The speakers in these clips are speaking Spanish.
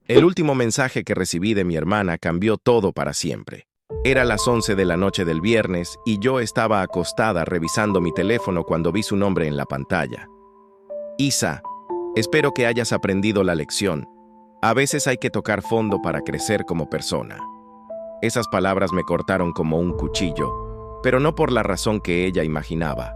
El último mensaje que recibí de mi hermana cambió todo para siempre. Era las 11 de la noche del viernes y yo estaba acostada revisando mi teléfono cuando vi su nombre en la pantalla. Isa, espero que hayas aprendido la lección. A veces hay que tocar fondo para crecer como persona. Esas palabras me cortaron como un cuchillo, pero no por la razón que ella imaginaba.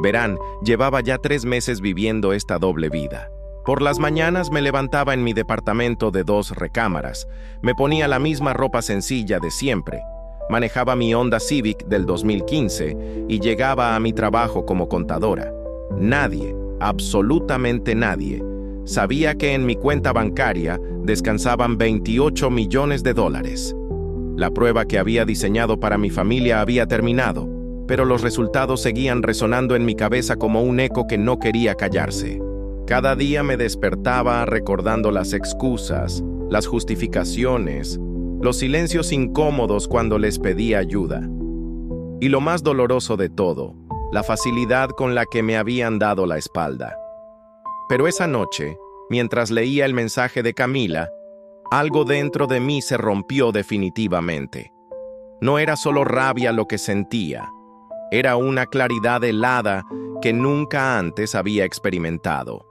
Verán, llevaba ya 3 meses viviendo esta doble vida. Por las mañanas me levantaba en mi departamento de 2 recámaras, me ponía la misma ropa sencilla de siempre, manejaba mi Honda Civic del 2015 y llegaba a mi trabajo como contadora. Nadie, absolutamente nadie, sabía que en mi cuenta bancaria descansaban $28 millones. La prueba que había diseñado para mi familia había terminado, pero los resultados seguían resonando en mi cabeza como un eco que no quería callarse. Cada día me despertaba recordando las excusas, las justificaciones, los silencios incómodos cuando les pedía ayuda. Y lo más doloroso de todo, la facilidad con la que me habían dado la espalda. Pero esa noche, mientras leía el mensaje de Camila, algo dentro de mí se rompió definitivamente. No era solo rabia lo que sentía, era una claridad helada que nunca antes había experimentado.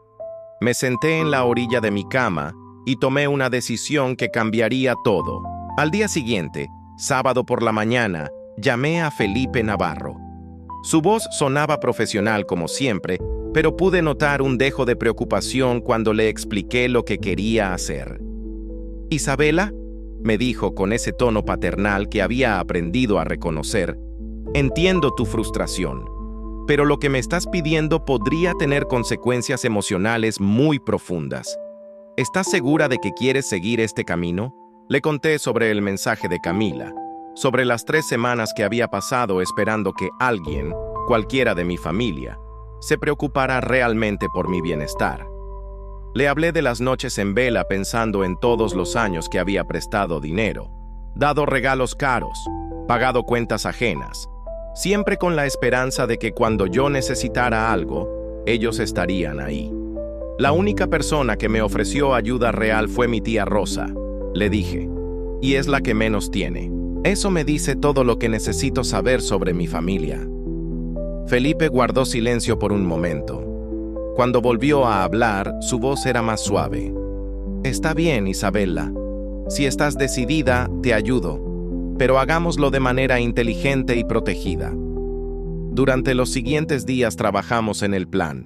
Me senté en la orilla de mi cama y tomé una decisión que cambiaría todo. Al día siguiente, sábado por la mañana, llamé a Felipe Navarro. Su voz sonaba profesional como siempre, pero pude notar un dejo de preocupación cuando le expliqué lo que quería hacer. «Isabela», me dijo con ese tono paternal que había aprendido a reconocer, «entiendo tu frustración, pero lo que me estás pidiendo podría tener consecuencias emocionales muy profundas. ¿Estás segura de que quieres seguir este camino?». Le conté sobre el mensaje de Camila, sobre las 3 semanas que había pasado esperando que alguien, cualquiera de mi familia, se preocupara realmente por mi bienestar. Le hablé de las noches en vela pensando en todos los años que había prestado dinero, dado regalos caros, pagado cuentas ajenas, siempre con la esperanza de que cuando yo necesitara algo, ellos estarían ahí. La única persona que me ofreció ayuda real fue mi tía Rosa, le dije, y es la que menos tiene. Eso me dice todo lo que necesito saber sobre mi familia. Felipe guardó silencio por un momento. Cuando volvió a hablar, su voz era más suave. «Está bien, Isabela. Si estás decidida, te ayudo, pero hagámoslo de manera inteligente y protegida». Durante los siguientes días trabajamos en el plan.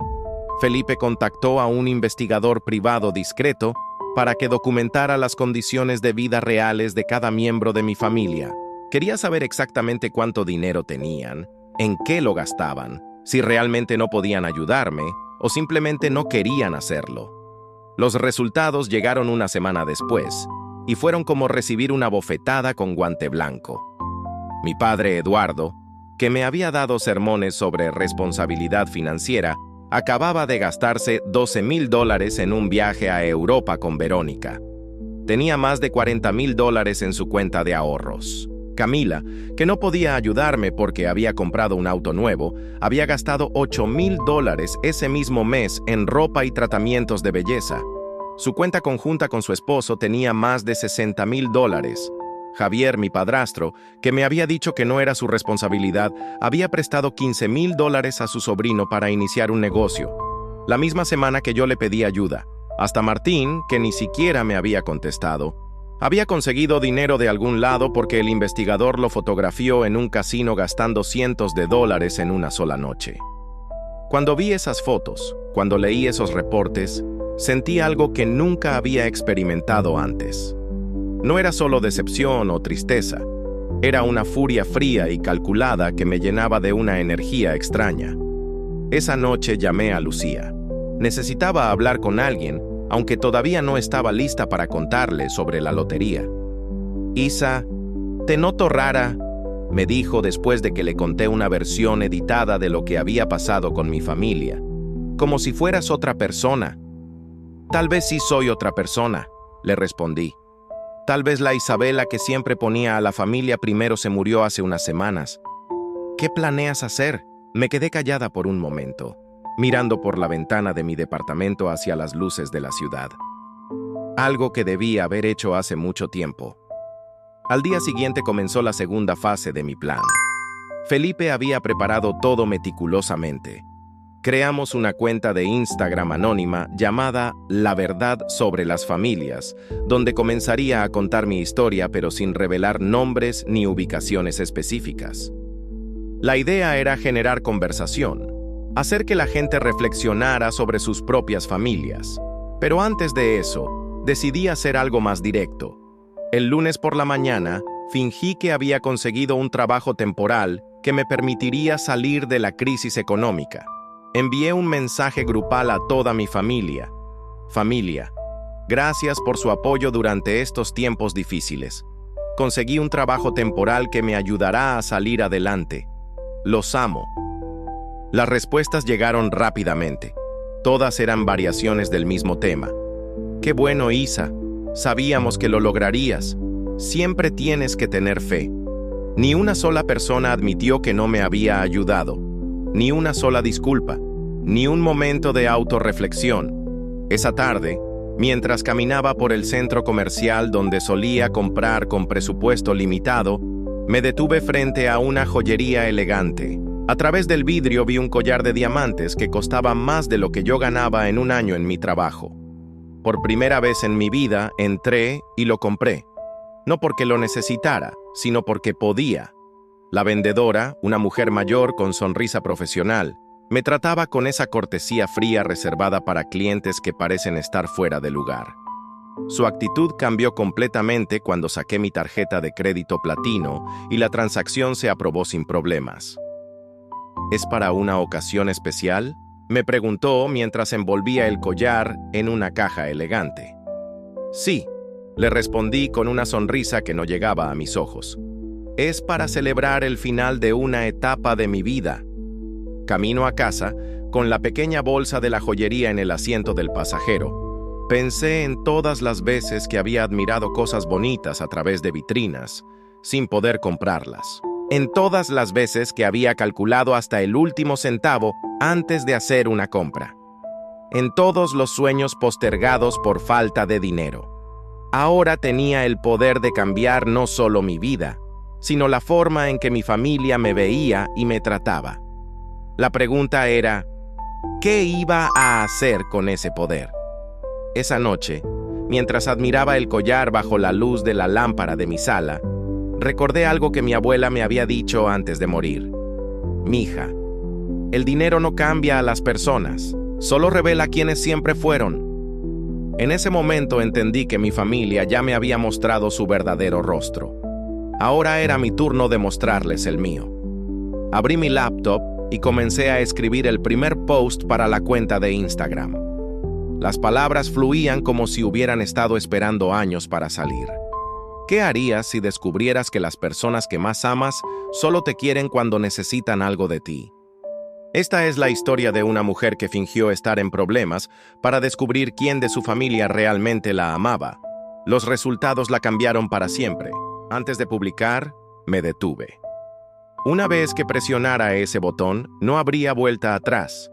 Felipe contactó a un investigador privado discreto para que documentara las condiciones de vida reales de cada miembro de mi familia. Quería saber exactamente cuánto dinero tenían, en qué lo gastaban, si realmente no podían ayudarme o simplemente no querían hacerlo. Los resultados llegaron una semana después, y fueron como recibir una bofetada con guante blanco. Mi padre Eduardo, que me había dado sermones sobre responsabilidad financiera, acababa de gastarse $12,000 en un viaje a Europa con Verónica. Tenía más de $40,000 en su cuenta de ahorros. Camila, que no podía ayudarme porque había comprado un auto nuevo, había gastado $8,000 ese mismo mes en ropa y tratamientos de belleza. Su cuenta conjunta con su esposo tenía más de $60,000. Javier, mi padrastro, que me había dicho que no era su responsabilidad, había prestado $15,000 a su sobrino para iniciar un negocio. La misma semana que yo le pedí ayuda. Hasta Martín, que ni siquiera me había contestado, había conseguido dinero de algún lado porque el investigador lo fotografió en un casino gastando cientos de dólares en una sola noche. Cuando vi esas fotos, cuando leí esos reportes, sentí algo que nunca había experimentado antes. No era solo decepción o tristeza, era una furia fría y calculada que me llenaba de una energía extraña. Esa noche llamé a Lucía. Necesitaba hablar con alguien, aunque todavía no estaba lista para contarle sobre la lotería. «Isa, te noto rara», me dijo después de que le conté una versión editada de lo que había pasado con mi familia. «Como si fueras otra persona». «Tal vez sí soy otra persona», le respondí. «Tal vez la Isabela que siempre ponía a la familia primero se murió hace unas semanas». «¿Qué planeas hacer?». Me quedé callada por un momento, mirando por la ventana de mi departamento hacia las luces de la ciudad. algo que debía haber hecho hace mucho tiempo. Al día siguiente comenzó la segunda fase de mi plan. Felipe había preparado todo meticulosamente. Creamos una cuenta de Instagram anónima llamada La Verdad sobre las Familias, donde comenzaría a contar mi historia pero sin revelar nombres ni ubicaciones específicas. La idea era generar conversación, hacer que la gente reflexionara sobre sus propias familias. Pero antes de eso, decidí hacer algo más directo. El lunes por la mañana, fingí que había conseguido un trabajo temporal que me permitiría salir de la crisis económica. Envié un mensaje grupal a toda mi familia. Familia, gracias por su apoyo durante estos tiempos difíciles. Conseguí un trabajo temporal que me ayudará a salir adelante. Los amo. Las respuestas llegaron rápidamente. Todas eran variaciones del mismo tema. Qué bueno, Isa. Sabíamos que lo lograrías. Siempre tienes que tener fe. Ni una sola persona admitió que no me había ayudado. Ni una sola disculpa. Ni un momento de autorreflexión. Esa tarde, mientras caminaba por el centro comercial donde solía comprar con presupuesto limitado, me detuve frente a una joyería elegante. A través del vidrio vi un collar de diamantes que costaba más de lo que yo ganaba en un año en mi trabajo. Por primera vez en mi vida entré y lo compré. No porque lo necesitara, sino porque podía. La vendedora, una mujer mayor con sonrisa profesional, me trataba con esa cortesía fría reservada para clientes que parecen estar fuera de lugar. Su actitud cambió completamente cuando saqué mi tarjeta de crédito platino y la transacción se aprobó sin problemas. ¿Es para una ocasión especial?, me preguntó mientras envolvía el collar en una caja elegante. Sí, le respondí con una sonrisa que no llegaba a mis ojos. Es para celebrar el final de una etapa de mi vida. Camino a casa, con la pequeña bolsa de la joyería en el asiento del pasajero. Pensé en todas las veces que había admirado cosas bonitas a través de vitrinas, sin poder comprarlas. En todas las veces que había calculado hasta el último centavo antes de hacer una compra. En todos los sueños postergados por falta de dinero. Ahora tenía el poder de cambiar no solo mi vida, sino la forma en que mi familia me veía y me trataba. La pregunta era, ¿qué iba a hacer con ese poder? Esa noche, mientras admiraba el collar bajo la luz de la lámpara de mi sala, recordé algo que mi abuela me había dicho antes de morir. Mija, el dinero no cambia a las personas, solo revela quiénes siempre fueron. En ese momento entendí que mi familia ya me había mostrado su verdadero rostro. Ahora era mi turno de mostrarles el mío. Abrí mi laptop y comencé a escribir el primer post para la cuenta de Instagram. Las palabras fluían como si hubieran estado esperando años para salir. ¿Qué harías si descubrieras que las personas que más amas solo te quieren cuando necesitan algo de ti? Esta es la historia de una mujer que fingió estar en problemas para descubrir quién de su familia realmente la amaba. Los resultados la cambiaron para siempre. Antes de publicar, me detuve. Una vez que presionara ese botón, no habría vuelta atrás.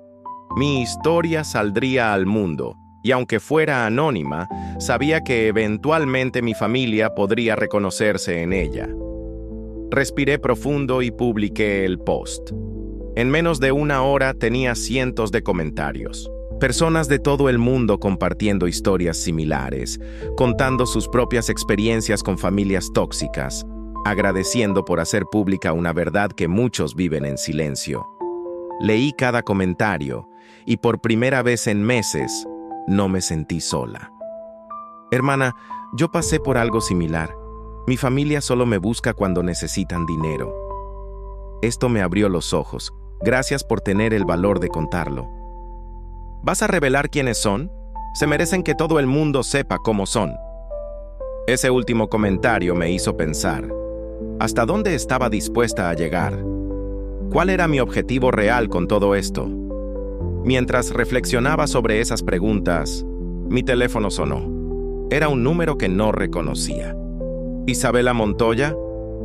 Mi historia saldría al mundo, y aunque fuera anónima, sabía que eventualmente mi familia podría reconocerse en ella. Respiré profundo y publiqué el post. En menos de una hora tenía cientos de comentarios. Personas de todo el mundo compartiendo historias similares, contando sus propias experiencias con familias tóxicas, agradeciendo por hacer pública una verdad que muchos viven en silencio. Leí cada comentario y por primera vez en meses no me sentí sola. Hermana, yo pasé por algo similar. Mi familia solo me busca cuando necesitan dinero. Esto me abrió los ojos. Gracias por tener el valor de contarlo. ¿Vas a revelar quiénes son? Se merecen que todo el mundo sepa cómo son. Ese último comentario me hizo pensar. ¿Hasta dónde estaba dispuesta a llegar? ¿Cuál era mi objetivo real con todo esto? Mientras reflexionaba sobre esas preguntas, mi teléfono sonó. Era un número que no reconocía. ¿Isabela Montoya?,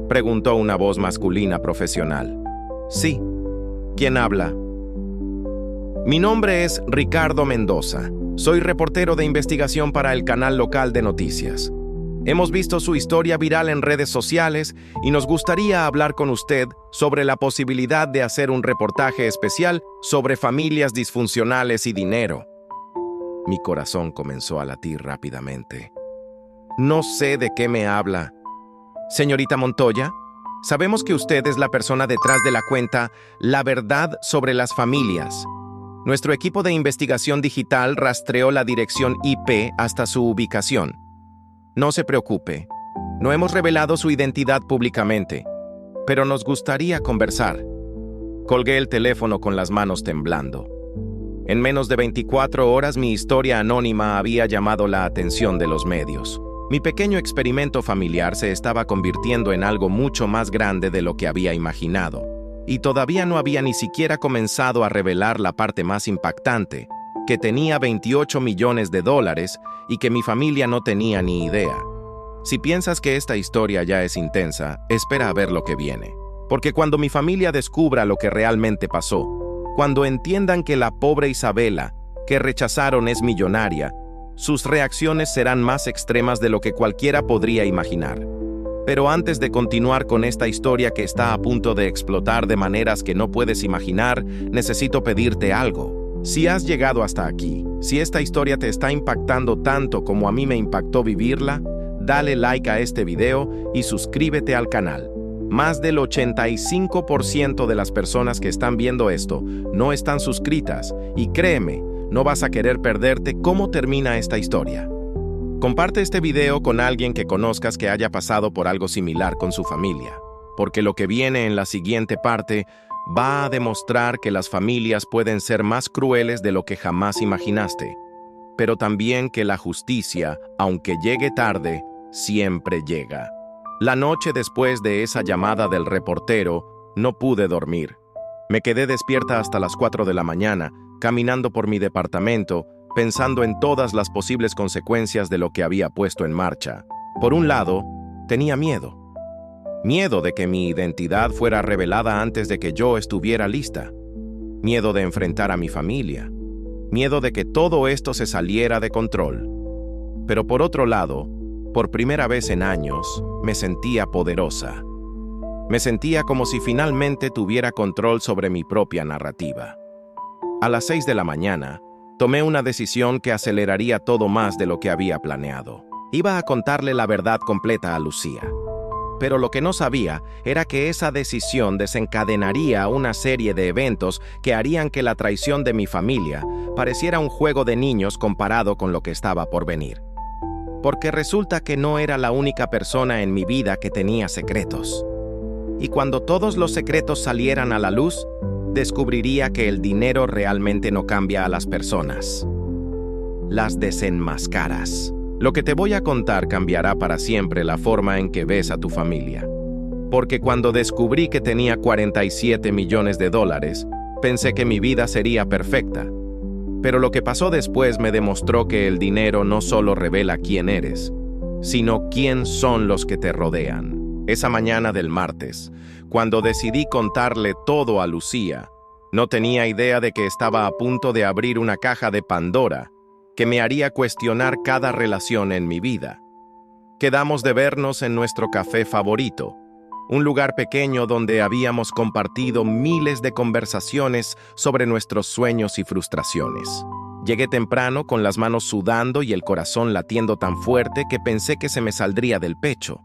preguntó una voz masculina profesional. Sí. ¿Quién habla? Mi nombre es Ricardo Mendoza. Soy reportero de investigación para el canal local de noticias. Hemos visto su historia viral en redes sociales y nos gustaría hablar con usted sobre la posibilidad de hacer un reportaje especial sobre familias disfuncionales y dinero. Mi corazón comenzó a latir rápidamente. No sé de qué me habla. Señorita Montoya, sabemos que usted es la persona detrás de la cuenta La Verdad sobre las Familias. Nuestro equipo de investigación digital rastreó la dirección IP hasta su ubicación. No se preocupe, no hemos revelado su identidad públicamente, pero nos gustaría conversar. Colgué el teléfono con las manos temblando. En menos de 24 horas mi historia anónima había llamado la atención de los medios. Mi pequeño experimento familiar se estaba convirtiendo en algo mucho más grande de lo que había imaginado, y todavía no había ni siquiera comenzado a revelar la parte más impactante, que tenía $28 millones y que mi familia no tenía ni idea. Si piensas que esta historia ya es intensa, espera a ver lo que viene. Porque cuando mi familia descubra lo que realmente pasó, cuando entiendan que la pobre Isabela, que rechazaron, es millonaria, sus reacciones serán más extremas de lo que cualquiera podría imaginar. Pero antes de continuar con esta historia que está a punto de explotar de maneras que no puedes imaginar, necesito pedirte algo. Si has llegado hasta aquí, si esta historia te está impactando tanto como a mí me impactó vivirla, dale like a este video y suscríbete al canal. Más del 85% de las personas que están viendo esto no están suscritas y créeme, no vas a querer perderte cómo termina esta historia. Comparte este video con alguien que conozcas que haya pasado por algo similar con su familia, porque lo que viene en la siguiente parte va a demostrar que las familias pueden ser más crueles de lo que jamás imaginaste, pero también que la justicia, aunque llegue tarde, siempre llega. La noche después de esa llamada del reportero, no pude dormir. Me quedé despierta hasta las 4 de la mañana, caminando por mi departamento, pensando en todas las posibles consecuencias de lo que había puesto en marcha. Por un lado, tenía miedo. Miedo de que mi identidad fuera revelada antes de que yo estuviera lista. Miedo de enfrentar a mi familia. Miedo de que todo esto se saliera de control. Pero por otro lado, por primera vez en años, me sentía poderosa. Me sentía como si finalmente tuviera control sobre mi propia narrativa. A las 6 de la mañana, tomé una decisión que aceleraría todo más de lo que había planeado. Iba a contarle la verdad completa a Lucía. Pero lo que no sabía era que esa decisión desencadenaría una serie de eventos que harían que la traición de mi familia pareciera un juego de niños comparado con lo que estaba por venir. Porque resulta que no era la única persona en mi vida que tenía secretos. Y cuando todos los secretos salieran a la luz, descubriría que el dinero realmente no cambia a las personas. Las desenmascaras. Lo que te voy a contar cambiará para siempre la forma en que ves a tu familia. Porque cuando descubrí que tenía $47 millones, pensé que mi vida sería perfecta. Pero lo que pasó después me demostró que el dinero no solo revela quién eres, sino quién son los que te rodean. Esa mañana del martes, cuando decidí contarle todo a Lucía, no tenía idea de que estaba a punto de abrir una caja de Pandora que me haría cuestionar cada relación en mi vida. Quedamos de vernos en nuestro café favorito, un lugar pequeño donde habíamos compartido miles de conversaciones sobre nuestros sueños y frustraciones. Llegué temprano con las manos sudando y el corazón latiendo tan fuerte que pensé que se me saldría del pecho.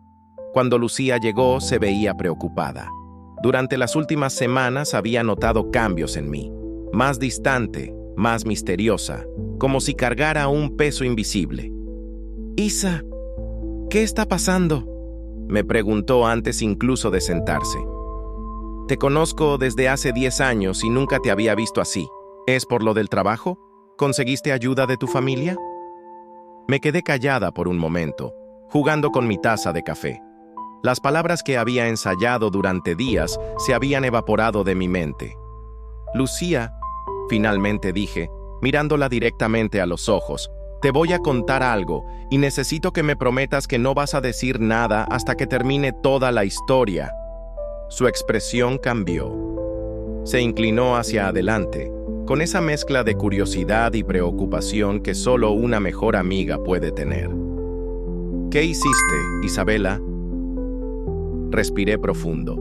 Cuando Lucía llegó, se veía preocupada. Durante las últimas semanas había notado cambios en mí. Más distante, más misteriosa, como si cargara un peso invisible. «Isa, ¿qué está pasando?», me preguntó antes incluso de sentarse. «Te conozco desde hace 10 años y nunca te había visto así. ¿Es por lo del trabajo? ¿Conseguiste ayuda de tu familia?». Me quedé callada por un momento, jugando con mi taza de café. Las palabras que había ensayado durante días se habían evaporado de mi mente. «Lucía», finalmente dije, mirándola directamente a los ojos, «te voy a contar algo y necesito que me prometas que no vas a decir nada hasta que termine toda la historia». Su expresión cambió. Se inclinó hacia adelante, con esa mezcla de curiosidad y preocupación que solo una mejor amiga puede tener. ¿Qué hiciste, Isabela? Respiré profundo.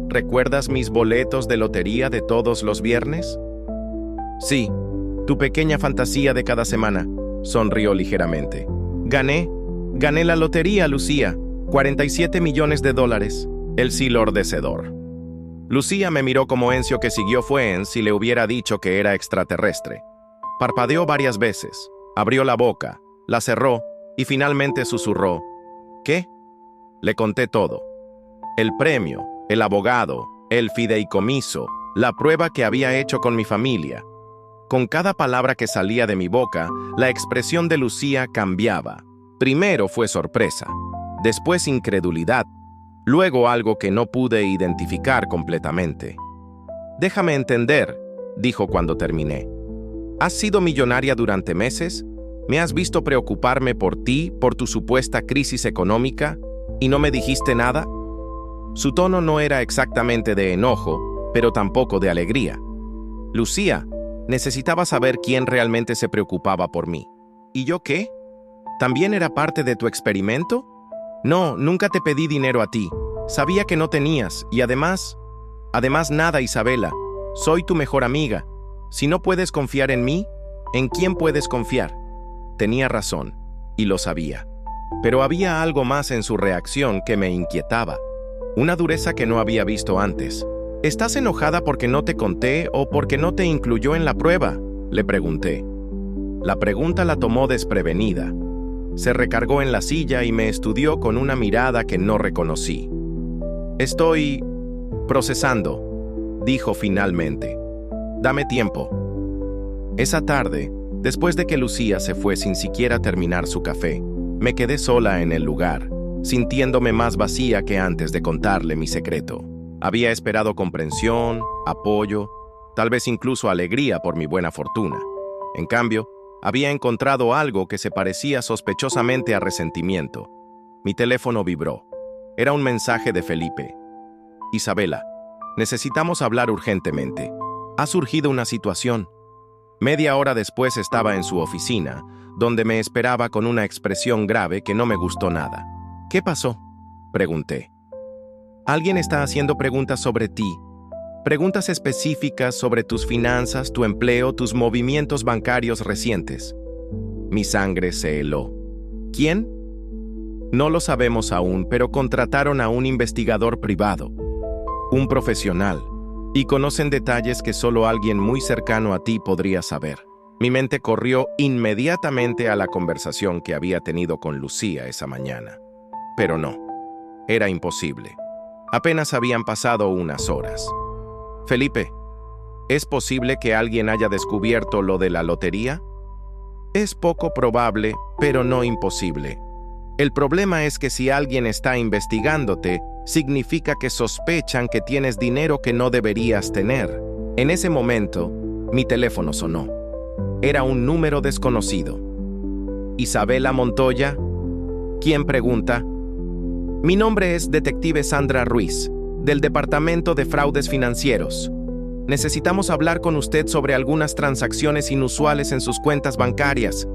¿Recuerdas mis boletos de lotería de todos los viernes? Sí, tu pequeña fantasía de cada semana, sonrió ligeramente. Gané la lotería, Lucía. 47 millones de dólares. El sí lordecedor. Lucía me miró como Encio que siguió fue en si le hubiera dicho que era extraterrestre. Parpadeó varias veces, abrió la boca, la cerró y finalmente susurró. ¿Qué? Le conté todo. El premio, el abogado, el fideicomiso, la prueba que había hecho con mi familia. Con cada palabra que salía de mi boca, la expresión de Lucía cambiaba. Primero fue sorpresa, después incredulidad, luego algo que no pude identificar completamente. Déjame entender, dijo cuando terminé. ¿Has sido millonaria durante meses? ¿Me has visto preocuparme por ti, por tu supuesta crisis económica, y no me dijiste nada? Su tono no era exactamente de enojo, pero tampoco de alegría. Lucía, necesitaba saber quién realmente se preocupaba por mí. ¿Y yo qué? ¿También era parte de tu experimento? No, nunca te pedí dinero a ti. Sabía que no tenías, y además nada, Isabela. Soy tu mejor amiga. Si no puedes confiar en mí, ¿en quién puedes confiar? Tenía razón, y lo sabía. Pero había algo más en su reacción que me inquietaba. Una dureza que no había visto antes. ¿Estás enojada porque no te conté o porque no te incluyó en la prueba?, le pregunté. La pregunta la tomó desprevenida. Se recargó en la silla y me estudió con una mirada que no reconocí. Estoy procesando, dijo finalmente. Dame tiempo. Esa tarde, después de que Lucía se fue sin siquiera terminar su café, me quedé sola en el lugar, sintiéndome más vacía que antes de contarle mi secreto. Había esperado comprensión, apoyo, tal vez incluso alegría por mi buena fortuna. En cambio, había encontrado algo que se parecía sospechosamente a resentimiento. Mi teléfono vibró. Era un mensaje de Felipe. Isabela, necesitamos hablar urgentemente. Ha surgido una situación. Media hora después estaba en su oficina, donde me esperaba con una expresión grave que no me gustó nada. ¿Qué pasó?, pregunté. Alguien está haciendo preguntas sobre ti. Preguntas específicas sobre tus finanzas, tu empleo, tus movimientos bancarios recientes. Mi sangre se heló. ¿Quién? No lo sabemos aún, pero contrataron a un investigador privado, un profesional, y conocen detalles que solo alguien muy cercano a ti podría saber. Mi mente corrió inmediatamente a la conversación que había tenido con Lucía esa mañana. Pero no, era imposible. Apenas habían pasado unas horas. Felipe, ¿es posible que alguien haya descubierto lo de la lotería? Es poco probable, pero no imposible. El problema es que si alguien está investigándote, significa que sospechan que tienes dinero que no deberías tener. En ese momento, mi teléfono sonó. Era un número desconocido. ¿Isabela Montoya? ¿Quién pregunta? Mi nombre es Detective Sandra Ruiz, del Departamento de Fraudes Financieros. Necesitamos hablar con usted sobre algunas transacciones inusuales en sus cuentas bancarias.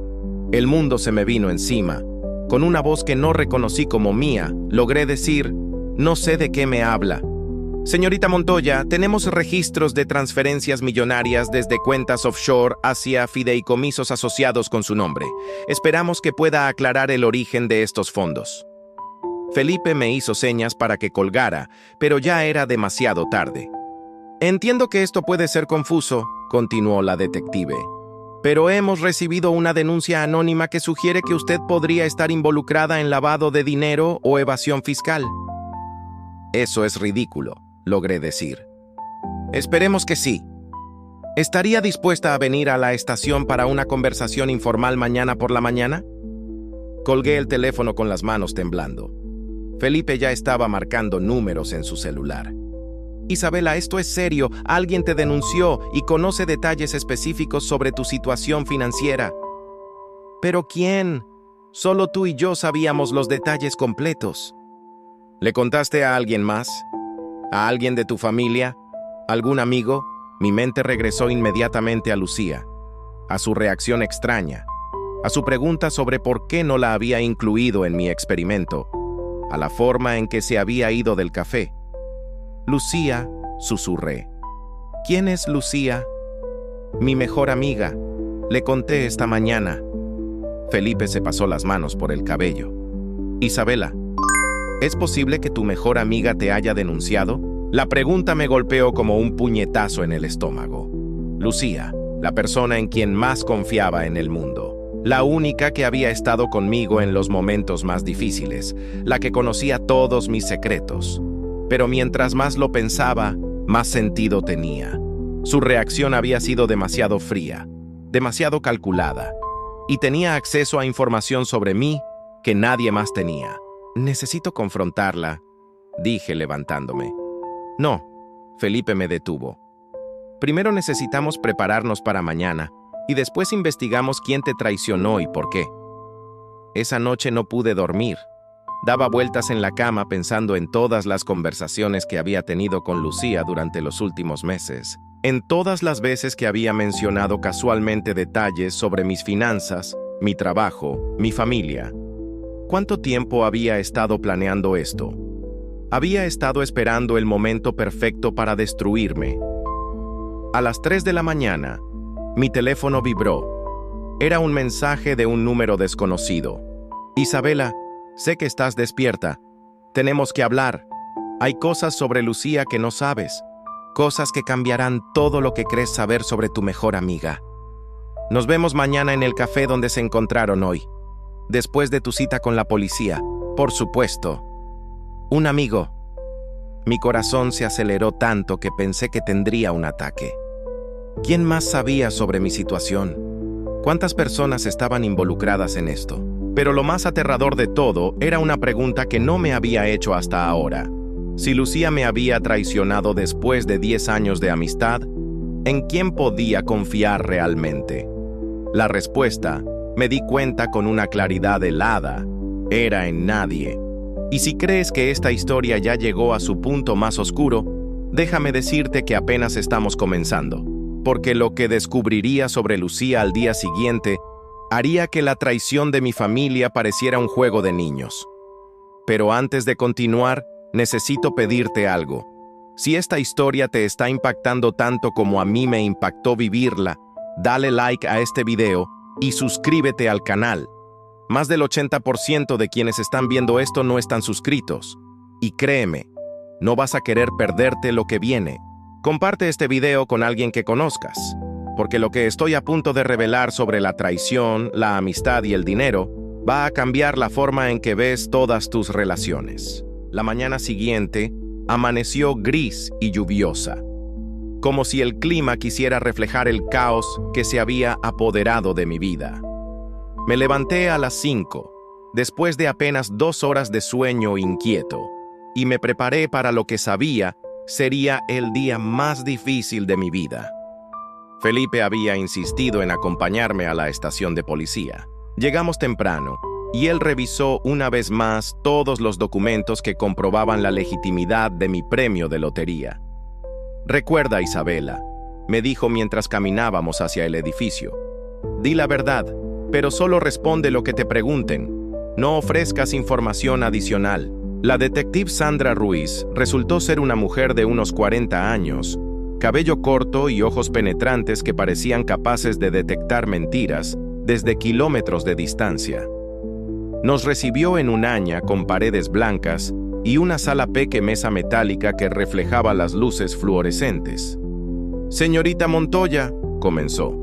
El mundo se me vino encima. Con una voz que no reconocí como mía, logré decir, no sé de qué me habla. Señorita Montoya, tenemos registros de transferencias millonarias desde cuentas offshore hacia fideicomisos asociados con su nombre. Esperamos que pueda aclarar el origen de estos fondos. Felipe me hizo señas para que colgara, pero ya era demasiado tarde. Entiendo que esto puede ser confuso, continuó la detective, pero hemos recibido una denuncia anónima que sugiere que usted podría estar involucrada en lavado de dinero o evasión fiscal. Eso es ridículo, logré decir. Esperemos que sí. ¿Estaría dispuesta a venir a la estación para una conversación informal mañana por la mañana? Colgué el teléfono con las manos temblando. Felipe ya estaba marcando números en su celular. Isabela, esto es serio. Alguien te denunció y conoce detalles específicos sobre tu situación financiera. ¿Pero quién? Solo tú y yo sabíamos los detalles completos. ¿Le contaste a alguien más? ¿A alguien de tu familia? ¿Algún amigo? Mi mente regresó inmediatamente a Lucía, a su reacción extraña, a su pregunta sobre por qué no la había incluido en mi experimento, a la forma en que se había ido del café. Lucía, susurré. ¿Quién es Lucía? Mi mejor amiga. Le conté esta mañana. Felipe se pasó las manos por el cabello. Isabela, ¿es posible que tu mejor amiga te haya denunciado? La pregunta me golpeó como un puñetazo en el estómago. Lucía, la persona en quien más confiaba en el mundo, la única que había estado conmigo en los momentos más difíciles, la que conocía todos mis secretos. Pero mientras más lo pensaba, más sentido tenía. Su reacción había sido demasiado fría, demasiado calculada, y tenía acceso a información sobre mí que nadie más tenía. Necesito confrontarla, dije levantándome. No, Felipe me detuvo. Primero necesitamos prepararnos para mañana, y después investigamos quién te traicionó y por qué. Esa noche no pude dormir. Daba vueltas en la cama pensando en todas las conversaciones que había tenido con Lucía durante los últimos meses, en todas las veces que había mencionado casualmente detalles sobre mis finanzas, mi trabajo, mi familia. ¿Cuánto tiempo había estado planeando esto? Había estado esperando el momento perfecto para destruirme. A las 3 de la mañana, mi teléfono vibró. Era un mensaje de un número desconocido. Isabela, sé que estás despierta. Tenemos que hablar. Hay cosas sobre Lucía que no sabes. Cosas que cambiarán todo lo que crees saber sobre tu mejor amiga. Nos vemos mañana en el café donde se encontraron hoy. Después de tu cita con la policía, por supuesto. Un amigo. Mi corazón se aceleró tanto que pensé que tendría un ataque. ¿Quién más sabía sobre mi situación? ¿Cuántas personas estaban involucradas en esto? Pero lo más aterrador de todo era una pregunta que no me había hecho hasta ahora. Si Lucía me había traicionado después de 10 años de amistad, ¿en quién podía confiar realmente? La respuesta, me di cuenta con una claridad helada, era en nadie. Y si crees que esta historia ya llegó a su punto más oscuro, déjame decirte que apenas estamos comenzando, porque lo que descubriría sobre Lucía al día siguiente haría que la traición de mi familia pareciera un juego de niños. Pero antes de continuar, necesito pedirte algo. Si esta historia te está impactando tanto como a mí me impactó vivirla, dale like a este video y suscríbete al canal. Más del 80% de quienes están viendo esto no están suscritos. Y créeme, no vas a querer perderte lo que viene. Comparte este video con alguien que conozcas, porque lo que estoy a punto de revelar sobre la traición, la amistad y el dinero va a cambiar la forma en que ves todas tus relaciones. La mañana siguiente amaneció gris y lluviosa, como si el clima quisiera reflejar el caos que se había apoderado de mi vida. Me levanté a las 5, después de apenas 2 horas de sueño inquieto, y me preparé para lo que sabía sería el día más difícil de mi vida. Felipe había insistido en acompañarme a la estación de policía. Llegamos temprano, y él revisó una vez más todos los documentos que comprobaban la legitimidad de mi premio de lotería. «Recuerda, Isabela», me dijo mientras caminábamos hacia el edificio. «Di la verdad, pero solo responde lo que te pregunten. No ofrezcas información adicional». La detective Sandra Ruiz resultó ser una mujer de unos 40 años, cabello corto y ojos penetrantes que parecían capaces de detectar mentiras desde kilómetros de distancia. Nos recibió en un aña con paredes blancas y una sala peque mesa metálica que reflejaba las luces fluorescentes. «Señorita Montoya», comenzó,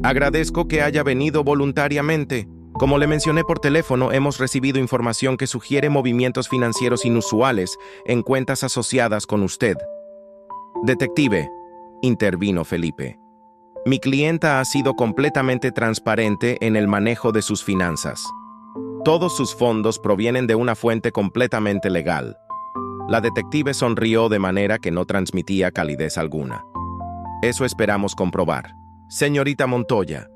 «agradezco que haya venido voluntariamente. Como le mencioné por teléfono, hemos recibido información que sugiere movimientos financieros inusuales en cuentas asociadas con usted». «Detective», intervino Felipe, «mi clienta ha sido completamente transparente en el manejo de sus finanzas. Todos sus fondos provienen de una fuente completamente legal». La detective sonrió de manera que no transmitía calidez alguna. «Eso esperamos comprobar. Señorita Montoya,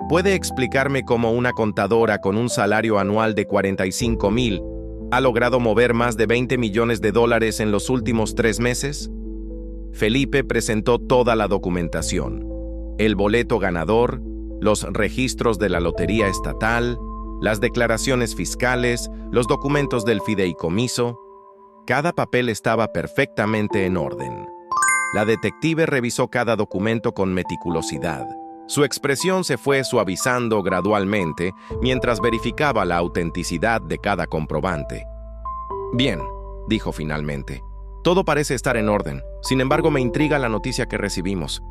¿puede explicarme cómo una contadora con un salario anual de 45,000 ha logrado mover más de $20 millones en los últimos 3 meses? Felipe presentó toda la documentación: el boleto ganador, los registros de la lotería estatal, las declaraciones fiscales, los documentos del fideicomiso. Cada papel estaba perfectamente en orden. La detective revisó cada documento con meticulosidad. Su expresión se fue suavizando gradualmente mientras verificaba la autenticidad de cada comprobante. «Bien», dijo finalmente. «Todo parece estar en orden. Sin embargo, me intriga la noticia que recibimos.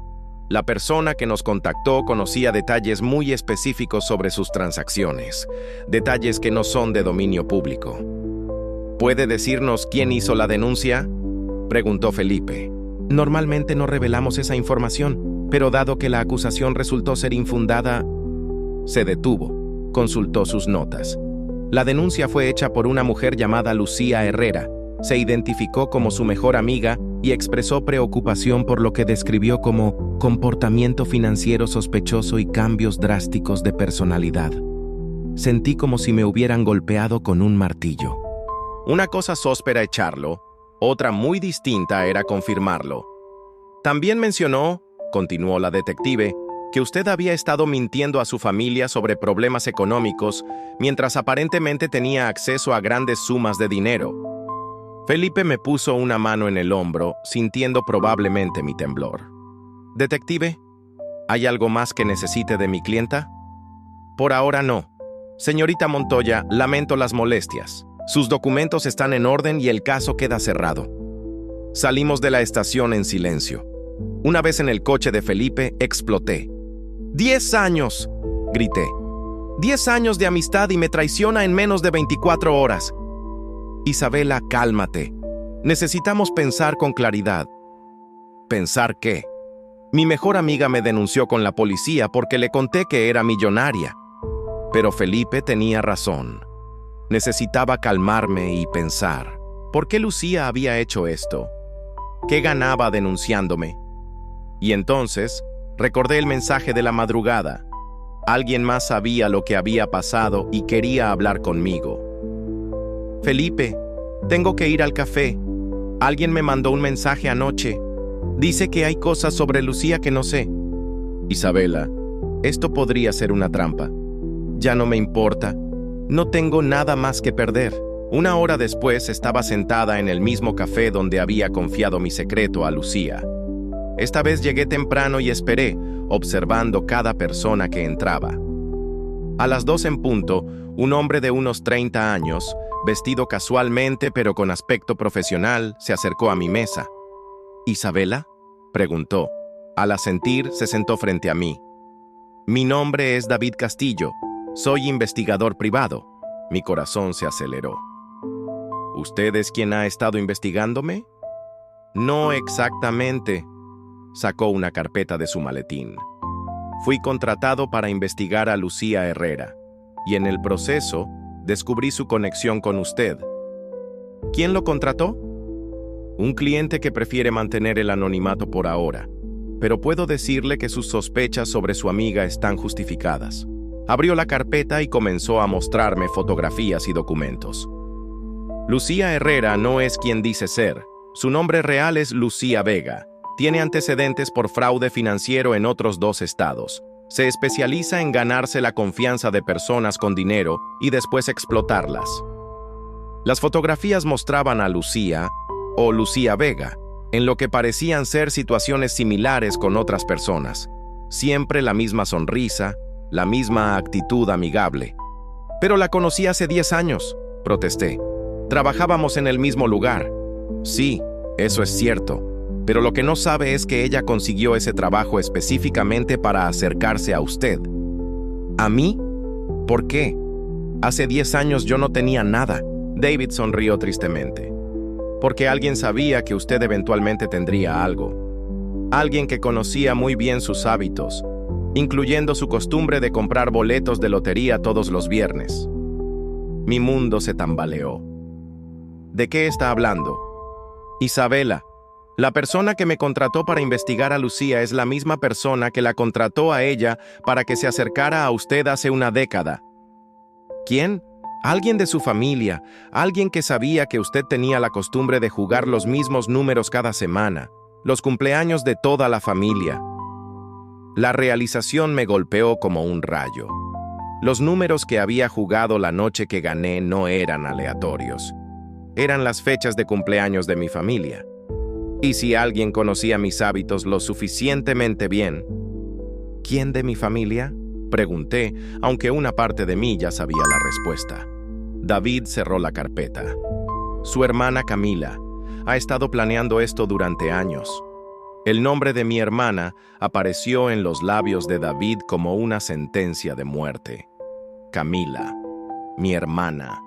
La persona que nos contactó conocía detalles muy específicos sobre sus transacciones, detalles que no son de dominio público». «¿Puede decirnos quién hizo la denuncia?», preguntó Felipe. «Normalmente no revelamos esa información, pero dado que la acusación resultó ser infundada…». Se detuvo, consultó sus notas. La denuncia fue hecha por una mujer llamada Lucía Herrera. Se identificó como su mejor amiga y expresó preocupación por lo que describió como comportamiento financiero sospechoso y cambios drásticos de personalidad. Sentí como si me hubieran golpeado con un martillo. Una cosa era echarlo, otra muy distinta era confirmarlo. También mencionó, continuó la detective, que usted había estado mintiendo a su familia sobre problemas económicos mientras aparentemente tenía acceso a grandes sumas de dinero. Felipe me puso una mano en el hombro, sintiendo probablemente mi temblor. «Detective, ¿hay algo más que necesite de mi clienta?». «Por ahora no. Señorita Montoya, lamento las molestias. Sus documentos están en orden y el caso queda cerrado». Salimos de la estación en silencio. Una vez en el coche de Felipe, exploté. «¡10 años!», grité. «10 años de amistad y me traiciona en menos de 24 horas. Isabela, cálmate. Necesitamos pensar con claridad». ¿Pensar qué? Mi mejor amiga me denunció con la policía porque le conté que era millonaria. Pero Felipe tenía razón. Necesitaba calmarme y pensar. ¿Por qué Lucía había hecho esto? ¿Qué ganaba denunciándome? Y entonces recordé el mensaje de la madrugada. Alguien más sabía lo que había pasado y quería hablar conmigo. «Felipe, tengo que ir al café. Alguien me mandó un mensaje anoche. Dice que hay cosas sobre Lucía que no sé». «Isabela, esto podría ser una trampa. Ya no me importa. No tengo nada más que perder». Una hora después estaba sentada en el mismo café donde había confiado mi secreto a Lucía. Esta vez llegué temprano y esperé, observando cada persona que entraba. A las 2 en punto, un hombre de unos 30 años, vestido casualmente pero con aspecto profesional, se acercó a mi mesa. «¿Isabela?», preguntó. Al asentir, se sentó frente a mí. «Mi nombre es David Castillo. Soy investigador privado». Mi corazón se aceleró. «¿Usted es quien ha estado investigándome?». «No exactamente». Sacó una carpeta de su maletín. «Fui contratado para investigar a Lucía Herrera, y en el proceso descubrí su conexión con usted». «¿Quién lo contrató?». «Un cliente que prefiere mantener el anonimato por ahora, pero puedo decirle que sus sospechas sobre su amiga están justificadas». Abrió la carpeta y comenzó a mostrarme fotografías y documentos. Lucía Herrera no es quien dice ser. Su nombre real es Lucía Vega. Tiene antecedentes por fraude financiero en otros 2 estados. Se especializa en ganarse la confianza de personas con dinero y después explotarlas. Las fotografías mostraban a Lucía, o Lucía Vega, en lo que parecían ser situaciones similares con otras personas. Siempre la misma sonrisa, la misma actitud amigable. «Pero la conocí hace 10 años», protesté. «Trabajábamos en el mismo lugar». «Sí, eso es cierto, pero lo que no sabe es que ella consiguió ese trabajo específicamente para acercarse a usted». «¿A mí? ¿Por qué? Hace 10 años yo no tenía nada». David sonrió tristemente. «Porque alguien sabía que usted eventualmente tendría algo. Alguien que conocía muy bien sus hábitos, incluyendo su costumbre de comprar boletos de lotería todos los viernes». Mi mundo se tambaleó. «¿De qué está hablando?». «Isabela, la persona que me contrató para investigar a Lucía es la misma persona que la contrató a ella para que se acercara a usted hace una década». «¿Quién?». «Alguien de su familia, alguien que sabía que usted tenía la costumbre de jugar los mismos números cada semana. Los cumpleaños de toda la familia. La realización me golpeó como un rayo. Los números que había jugado la noche que gané no eran aleatorios. Eran las fechas de cumpleaños de mi familia. Y si alguien conocía mis hábitos lo suficientemente bien... ¿Quién de mi familia?, pregunté, aunque una parte de mí ya sabía la respuesta. David cerró la carpeta. Su hermana Camila ha estado planeando esto durante años. El nombre de mi hermana apareció en los labios de David como una sentencia de muerte. Camila, mi hermana,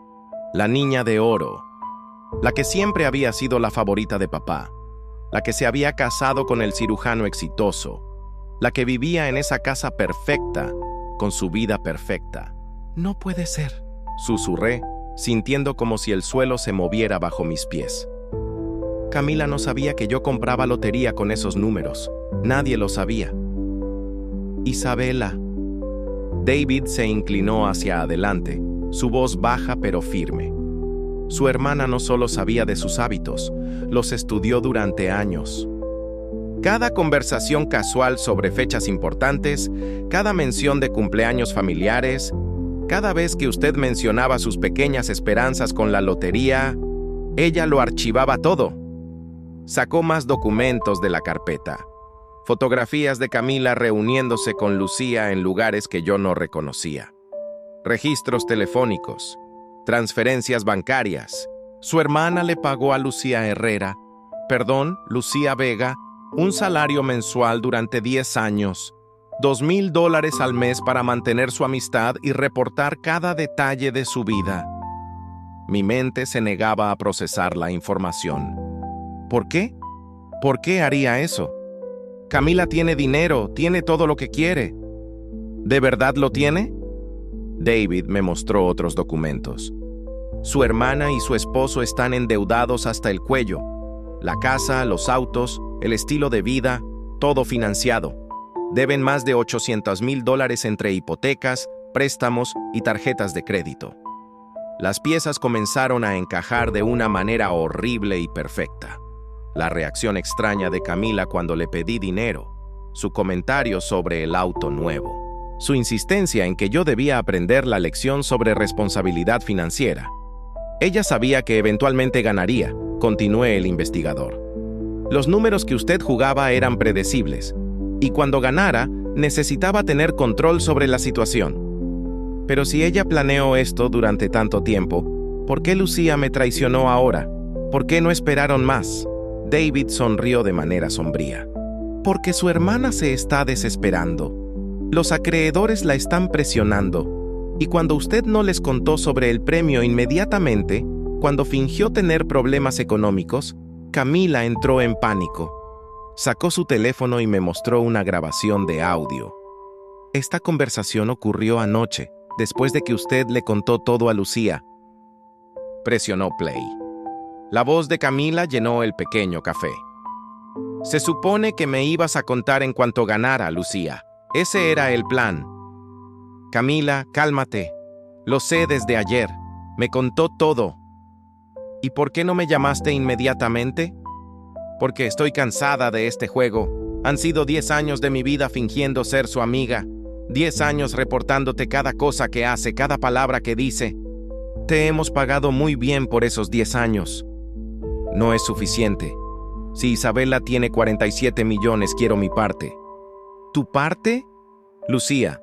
la niña de oro, la que siempre había sido la favorita de papá, la que se había casado con el cirujano exitoso, la que vivía en esa casa perfecta, con su vida perfecta. No puede ser, susurré, sintiendo como si el suelo se moviera bajo mis pies. Camila no sabía que yo compraba lotería con esos números. Nadie lo sabía. Isabela. David se inclinó hacia adelante, su voz baja pero firme. Su hermana no solo sabía de sus hábitos, los estudió durante años. Cada conversación casual sobre fechas importantes, cada mención de cumpleaños familiares, cada vez que usted mencionaba sus pequeñas esperanzas con la lotería, ella lo archivaba todo. Sacó más documentos de la carpeta. Fotografías de Camila reuniéndose con Lucía en lugares que yo no reconocía. Registros telefónicos, transferencias bancarias. Su hermana le pagó a Lucía Vega, un salario mensual durante 10 años, $2,000 al mes para mantener su amistad y reportar cada detalle de su vida. Mi mente se negaba a procesar la información. ¿Por qué? ¿Por qué haría eso? Camila tiene dinero, tiene todo lo que quiere. ¿De verdad lo tiene? David me mostró otros documentos. Su hermana y su esposo están endeudados hasta el cuello. La casa, los autos, el estilo de vida, todo financiado. Deben más de $800,000 entre hipotecas, préstamos y tarjetas de crédito. Las piezas comenzaron a encajar de una manera horrible y perfecta. La reacción extraña de Camila cuando le pedí dinero, su comentario sobre el auto nuevo, su insistencia en que yo debía aprender la lección sobre responsabilidad financiera. Ella sabía que eventualmente ganaría, continué el investigador. Los números que usted jugaba eran predecibles, y cuando ganara, necesitaba tener control sobre la situación. Pero si ella planeó esto durante tanto tiempo, ¿por qué Lucía me traicionó ahora? ¿Por qué no esperaron más? David sonrió de manera sombría. Porque su hermana se está desesperando. Los acreedores la están presionando. Y cuando usted no les contó sobre el premio inmediatamente, cuando fingió tener problemas económicos, Camila entró en pánico. Sacó su teléfono y me mostró una grabación de audio. Esta conversación ocurrió anoche, después de que usted le contó todo a Lucía. Presionó play. La voz de Camila llenó el pequeño café. Se supone que me ibas a contar en cuanto ganara, Lucía. Ese era el plan. Camila, cálmate. Lo sé desde ayer. Me contó todo. ¿Y por qué no me llamaste inmediatamente? Porque estoy cansada de este juego. Han sido 10 años de mi vida fingiendo ser su amiga. 10 años reportándote cada cosa que hace, cada palabra que dice. Te hemos pagado muy bien por esos 10 años. No es suficiente. Si Isabela tiene 47 millones, quiero mi parte. ¿Tu parte? Lucía,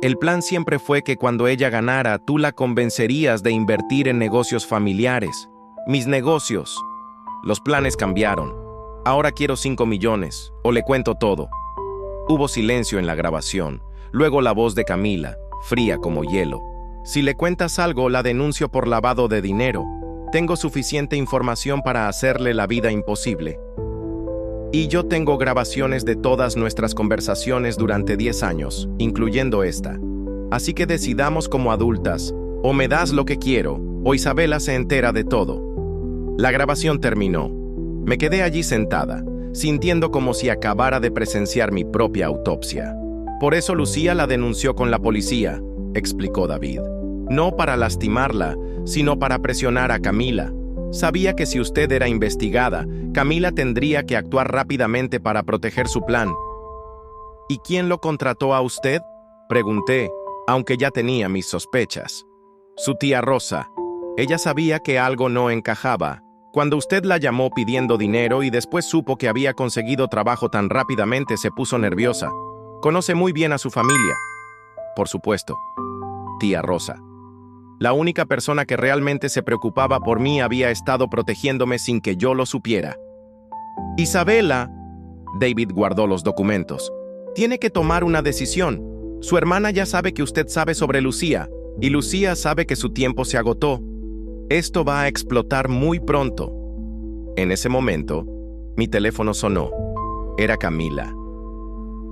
el plan siempre fue que cuando ella ganara, tú la convencerías de invertir en negocios familiares. Mis negocios. Los planes cambiaron. Ahora quiero 5 millones, o le cuento todo. Hubo silencio en la grabación. Luego la voz de Camila, fría como hielo. Si le cuentas algo, la denuncio por lavado de dinero. Tengo suficiente información para hacerle la vida imposible. Y yo tengo grabaciones de todas nuestras conversaciones durante 10 años, incluyendo esta. Así que decidamos como adultas, o me das lo que quiero, o Isabela se entera de todo. La grabación terminó. Me quedé allí sentada, sintiendo como si acabara de presenciar mi propia autopsia. Por eso Lucía la denunció con la policía, explicó David. No para lastimarla, sino para presionar a Camila. Sabía que si usted era investigada, Camila tendría que actuar rápidamente para proteger su plan. ¿Y quién lo contrató a usted?, pregunté, aunque ya tenía mis sospechas. Su tía Rosa. Ella sabía que algo no encajaba. Cuando usted la llamó pidiendo dinero y después supo que había conseguido trabajo tan rápidamente, se puso nerviosa. Conoce muy bien a su familia. Por supuesto, tía Rosa. La única persona que realmente se preocupaba por mí había estado protegiéndome sin que yo lo supiera. Isabela, David guardó los documentos, tiene que tomar una decisión. Su hermana ya sabe que usted sabe sobre Lucía, y Lucía sabe que su tiempo se agotó. Esto va a explotar muy pronto. En ese momento, mi teléfono sonó. Era Camila.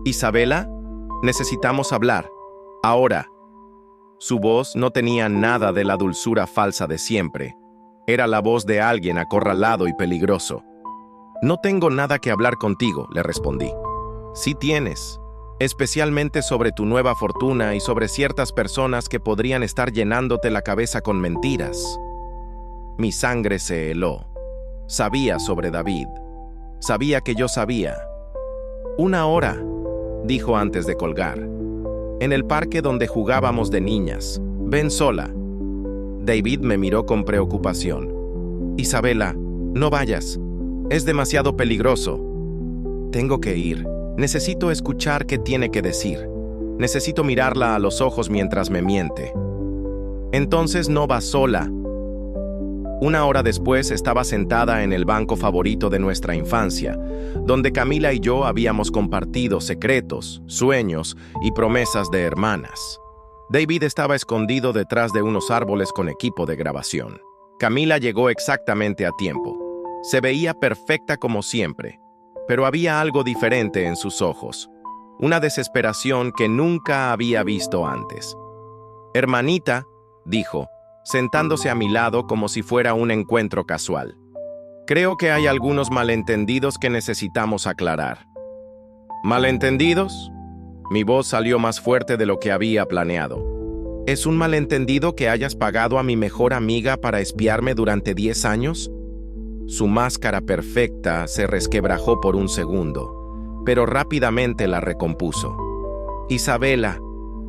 Isabela, necesitamos hablar. Ahora. Su voz no tenía nada de la dulzura falsa de siempre. Era la voz de alguien acorralado y peligroso. No tengo nada que hablar contigo, le respondí. Sí tienes, especialmente sobre tu nueva fortuna y sobre ciertas personas que podrían estar llenándote la cabeza con mentiras. Mi sangre se heló. Sabía sobre David. Sabía que yo sabía. 1 hora, dijo antes de colgar. En el parque donde jugábamos de niñas. Ven sola. David me miró con preocupación. Isabela, no vayas. Es demasiado peligroso. Tengo que ir. Necesito escuchar qué tiene que decir. Necesito mirarla a los ojos mientras me miente. Entonces no va sola. 1 hora después estaba sentada en el banco favorito de nuestra infancia, donde Camila y yo habíamos compartido secretos, sueños y promesas de hermanas. David estaba escondido detrás de unos árboles con equipo de grabación. Camila llegó exactamente a tiempo. Se veía perfecta como siempre, pero había algo diferente en sus ojos, una desesperación que nunca había visto antes. «Hermanita», dijo, sentándose a mi lado como si fuera un encuentro casual. «Creo que hay algunos malentendidos que necesitamos aclarar». «¿Malentendidos?» Mi voz salió más fuerte de lo que había planeado. ¿Es un malentendido que hayas pagado a mi mejor amiga para espiarme durante 10 años? Su máscara perfecta se resquebrajó por un segundo, pero rápidamente la recompuso. «Isabela,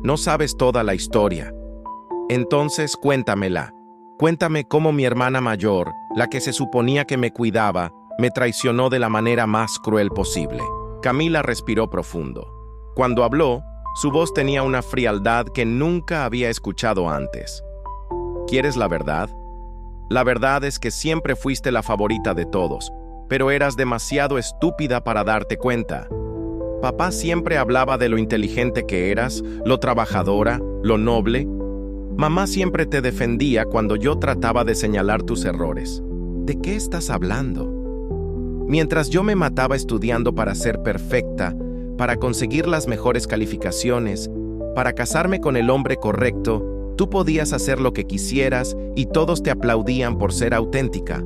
no sabes toda la historia. Entonces cuéntamela. Cuéntame cómo mi hermana mayor, la que se suponía que me cuidaba, me traicionó de la manera más cruel posible». Camila respiró profundo. Cuando habló, su voz tenía una frialdad que nunca había escuchado antes. ¿Quieres la verdad? La verdad es que siempre fuiste la favorita de todos, pero eras demasiado estúpida para darte cuenta. Papá siempre hablaba de lo inteligente que eras, lo trabajadora, lo noble. Mamá siempre te defendía cuando yo trataba de señalar tus errores. ¿De qué estás hablando? Mientras yo me mataba estudiando para ser perfecta, para conseguir las mejores calificaciones, para casarme con el hombre correcto, tú podías hacer lo que quisieras y todos te aplaudían por ser auténtica.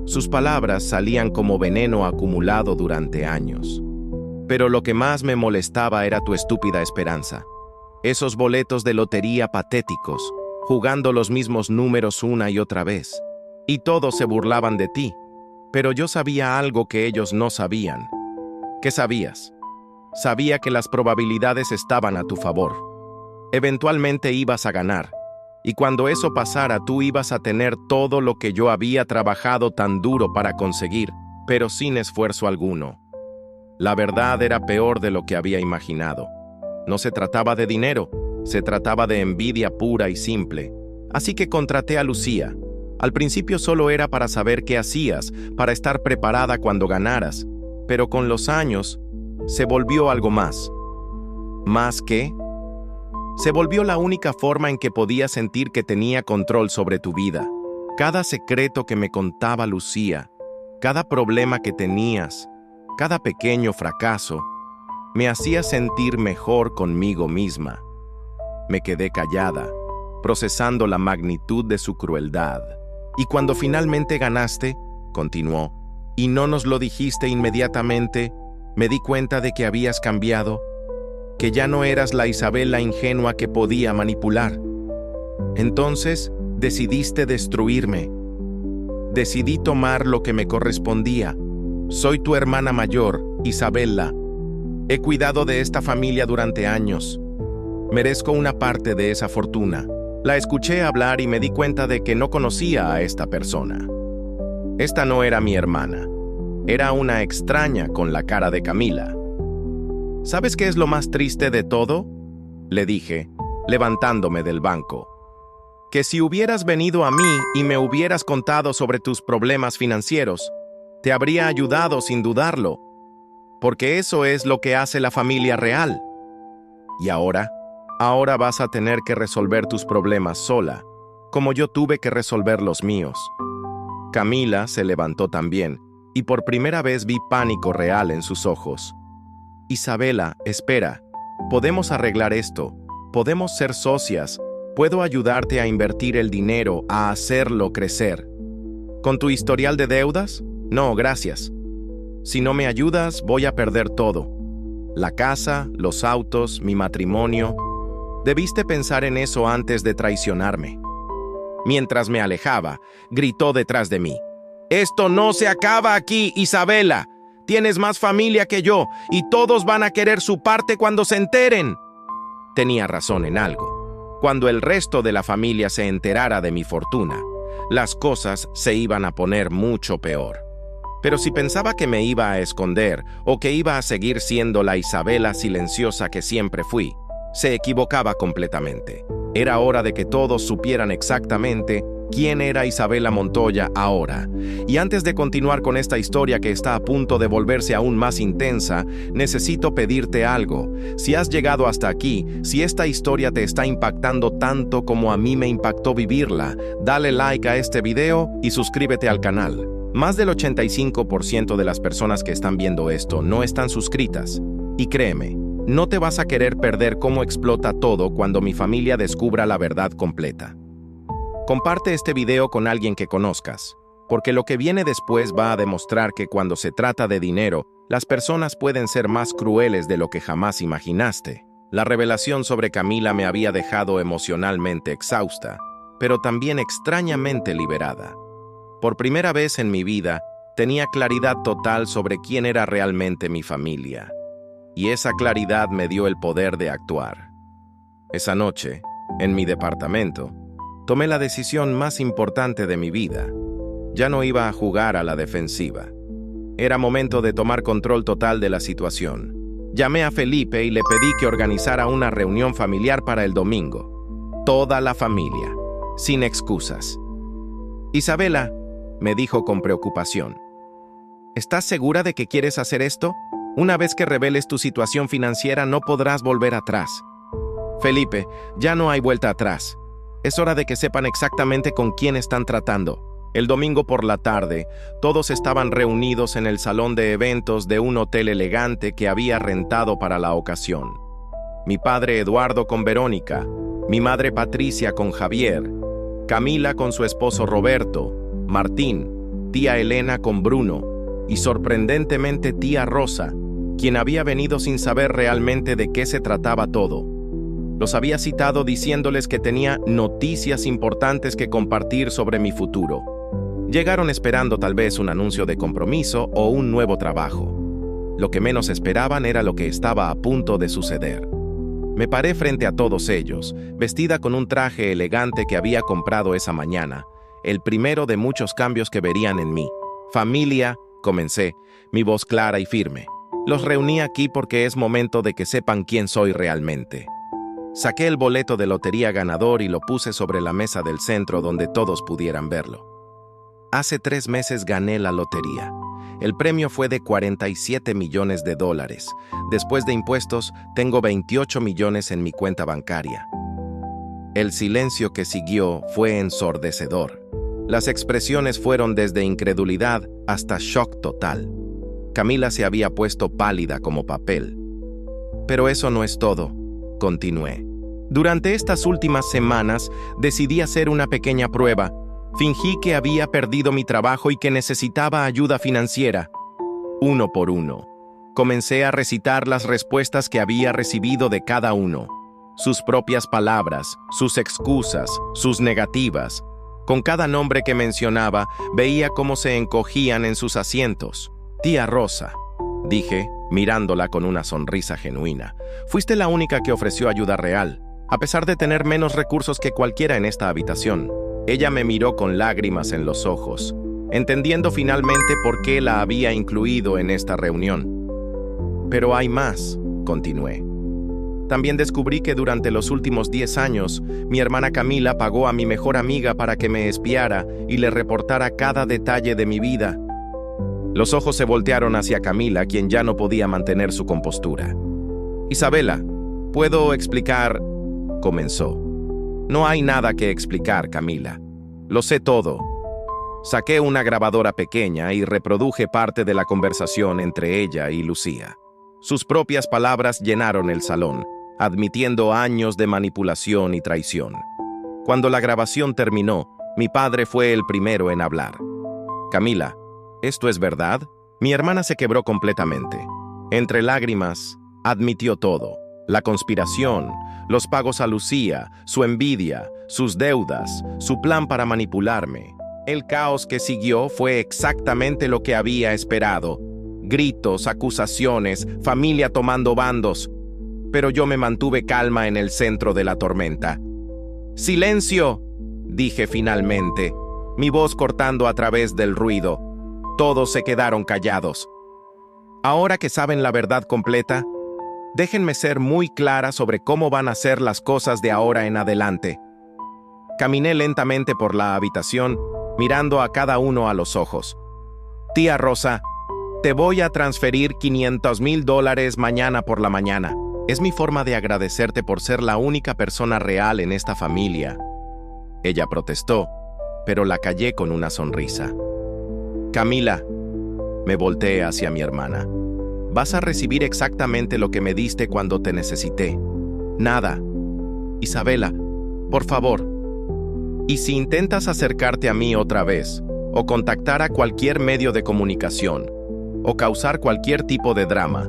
Sus palabras salían como veneno acumulado durante años. Pero lo que más me molestaba era tu estúpida esperanza. Esos boletos de lotería patéticos, jugando los mismos números una y otra vez. Y todos se burlaban de ti. Pero yo sabía algo que ellos no sabían. ¿Qué sabías? Sabía que las probabilidades estaban a tu favor. Eventualmente ibas a ganar. Y cuando eso pasara, tú ibas a tener todo lo que yo había trabajado tan duro para conseguir, pero sin esfuerzo alguno. La verdad era peor de lo que había imaginado. No se trataba de dinero, se trataba de envidia pura y simple. Así que contraté a Lucía. Al principio solo era para saber qué hacías, para estar preparada cuando ganaras. Pero con los años, se volvió algo más. ¿Más qué? Se volvió la única forma en que podía sentir que tenía control sobre tu vida. Cada secreto que me contaba Lucía, cada problema que tenías, cada pequeño fracaso, me hacía sentir mejor conmigo misma. Me quedé callada, procesando la magnitud de su crueldad. Y cuando finalmente ganaste, continuó, y no nos lo dijiste inmediatamente, me di cuenta de que habías cambiado, que ya no eras la Isabela ingenua que podía manipular. Entonces, decidiste destruirme. Decidí tomar lo que me correspondía. Soy tu hermana mayor, Isabela. He cuidado de esta familia durante años. Merezco una parte de esa fortuna. La escuché hablar y me di cuenta de que no conocía a esta persona. Esta no era mi hermana. Era una extraña con la cara de Camila. ¿Sabes qué es lo más triste de todo?, le dije, levantándome del banco. Que si hubieras venido a mí y me hubieras contado sobre tus problemas financieros, te habría ayudado sin dudarlo, porque eso es lo que hace la familia real. Y ahora vas a tener que resolver tus problemas sola, como yo tuve que resolver los míos. Camila se levantó también, y por primera vez vi pánico real en sus ojos. Isabela, espera, podemos arreglar esto, podemos ser socias, puedo ayudarte a invertir el dinero, a hacerlo crecer. ¿Con tu historial de deudas? No, gracias. Si no me ayudas, voy a perder todo. La casa, los autos, mi matrimonio. Debiste pensar en eso antes de traicionarme. Mientras me alejaba, gritó detrás de mí. Esto no se acaba aquí, Isabela. Tienes más familia que yo, y todos van a querer su parte cuando se enteren. Tenía razón en algo. Cuando el resto de la familia se enterara de mi fortuna, las cosas se iban a poner mucho peor. Pero si pensaba que me iba a esconder o que iba a seguir siendo la Isabela silenciosa que siempre fui, se equivocaba completamente. Era hora de que todos supieran exactamente quién era Isabela Montoya ahora. Y antes de continuar con esta historia que está a punto de volverse aún más intensa, necesito pedirte algo. Si has llegado hasta aquí, si esta historia te está impactando tanto como a mí me impactó vivirla, dale like a este video y suscríbete al canal. Más del 85% de las personas que están viendo esto no están suscritas. Y créeme, no te vas a querer perder cómo explota todo cuando mi familia descubra la verdad completa. Comparte este video con alguien que conozcas, porque lo que viene después va a demostrar que cuando se trata de dinero, las personas pueden ser más crueles de lo que jamás imaginaste. La revelación sobre Camila me había dejado emocionalmente exhausta, pero también extrañamente liberada. Por primera vez en mi vida, tenía claridad total sobre quién era realmente mi familia. Y esa claridad me dio el poder de actuar. Esa noche, en mi departamento, tomé la decisión más importante de mi vida. Ya no iba a jugar a la defensiva. Era momento de tomar control total de la situación. Llamé a Felipe y le pedí que organizara una reunión familiar para el domingo. Toda la familia, sin excusas. Isabela, me dijo con preocupación, ¿estás segura de que quieres hacer esto? Una vez que reveles tu situación financiera no podrás volver atrás. Felipe, ya no hay vuelta atrás. Es hora de que sepan exactamente con quién están tratando. El domingo por la tarde, todos estaban reunidos en el salón de eventos de un hotel elegante que había rentado para la ocasión. Mi padre Eduardo con Verónica, mi madre Patricia con Javier, Camila con su esposo Roberto, Martín, tía Elena con Bruno y sorprendentemente tía Rosa, quien había venido sin saber realmente de qué se trataba todo. Los había citado diciéndoles que tenía noticias importantes que compartir sobre mi futuro. Llegaron esperando tal vez un anuncio de compromiso o un nuevo trabajo. Lo que menos esperaban era lo que estaba a punto de suceder. Me paré frente a todos ellos, vestida con un traje elegante que había comprado esa mañana, el primero de muchos cambios que verían en mí. Familia, comencé, mi voz clara y firme. Los reuní aquí porque es momento de que sepan quién soy realmente. Saqué el boleto de lotería ganador y lo puse sobre la mesa del centro donde todos pudieran verlo. Hace 3 meses gané la lotería. El premio fue de $47 millones. Después de impuestos, tengo 28 millones en mi cuenta bancaria. El silencio que siguió fue ensordecedor. Las expresiones fueron desde incredulidad hasta shock total. Camila se había puesto pálida como papel. Pero eso no es todo, continué. Durante estas últimas semanas decidí hacer una pequeña prueba. Fingí que había perdido mi trabajo y que necesitaba ayuda financiera. Uno por uno, comencé a recitar las respuestas que había recibido de cada uno. Sus propias palabras, sus excusas, sus negativas. Con cada nombre que mencionaba, veía cómo se encogían en sus asientos. «Tía Rosa», dije, mirándola con una sonrisa genuina. «Fuiste la única que ofreció ayuda real, a pesar de tener menos recursos que cualquiera en esta habitación». Ella me miró con lágrimas en los ojos, entendiendo finalmente por qué la había incluido en esta reunión. «Pero hay más», continué. «También descubrí que durante los últimos 10 años, mi hermana Camila pagó a mi mejor amiga para que me espiara y le reportara cada detalle de mi vida». Los ojos se voltearon hacia Camila, quien ya no podía mantener su compostura. «Isabela, ¿puedo explicar?», comenzó. «No hay nada que explicar, Camila. Lo sé todo». Saqué una grabadora pequeña y reproduje parte de la conversación entre ella y Lucía. Sus propias palabras llenaron el salón, admitiendo años de manipulación y traición. Cuando la grabación terminó, mi padre fue el primero en hablar. «Camila, ¿esto es verdad?». Mi hermana se quebró completamente. Entre lágrimas, admitió todo: la conspiración, los pagos a Lucía, su envidia, sus deudas, su plan para manipularme. El caos que siguió fue exactamente lo que había esperado: gritos, acusaciones, familia tomando bandos. Pero yo me mantuve calma en el centro de la tormenta. «¡Silencio!», dije finalmente, mi voz cortando a través del ruido. Todos se quedaron callados. «Ahora que saben la verdad completa, déjenme ser muy clara sobre cómo van a ser las cosas de ahora en adelante». Caminé lentamente por la habitación, mirando a cada uno a los ojos. «Tía Rosa, te voy a transferir $500,000 mañana por la mañana. Es mi forma de agradecerte por ser la única persona real en esta familia». Ella protestó, pero la callé con una sonrisa. «Camila», me volteé hacia mi hermana, «vas a recibir exactamente lo que me diste cuando te necesité. Nada. Isabela, por favor. Y si intentas acercarte a mí otra vez, o contactar a cualquier medio de comunicación, o causar cualquier tipo de drama,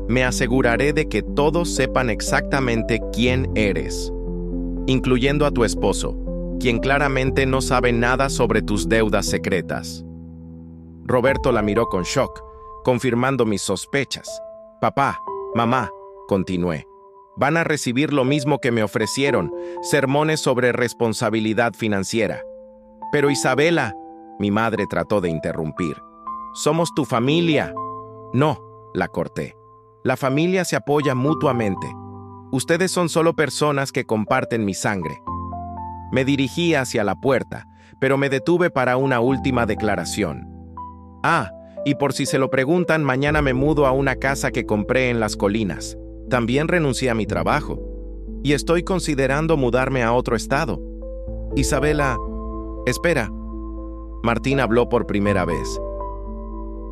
me aseguraré de que todos sepan exactamente quién eres, incluyendo a tu esposo, quien claramente no sabe nada sobre tus deudas secretas». Roberto la miró con shock, confirmando mis sospechas. «Papá, mamá», continué, «van a recibir lo mismo que me ofrecieron, sermones sobre responsabilidad financiera». «Pero Isabela», mi madre trató de interrumpir, «somos tu familia». «No», la corté, «la familia se apoya mutuamente. Ustedes son solo personas que comparten mi sangre». Me dirigí hacia la puerta, pero me detuve para una última declaración. «Ah, y por si se lo preguntan, mañana me mudo a una casa que compré en las colinas. También renuncié a mi trabajo. Y estoy considerando mudarme a otro estado». «Isabela, espera». Martín habló por primera vez.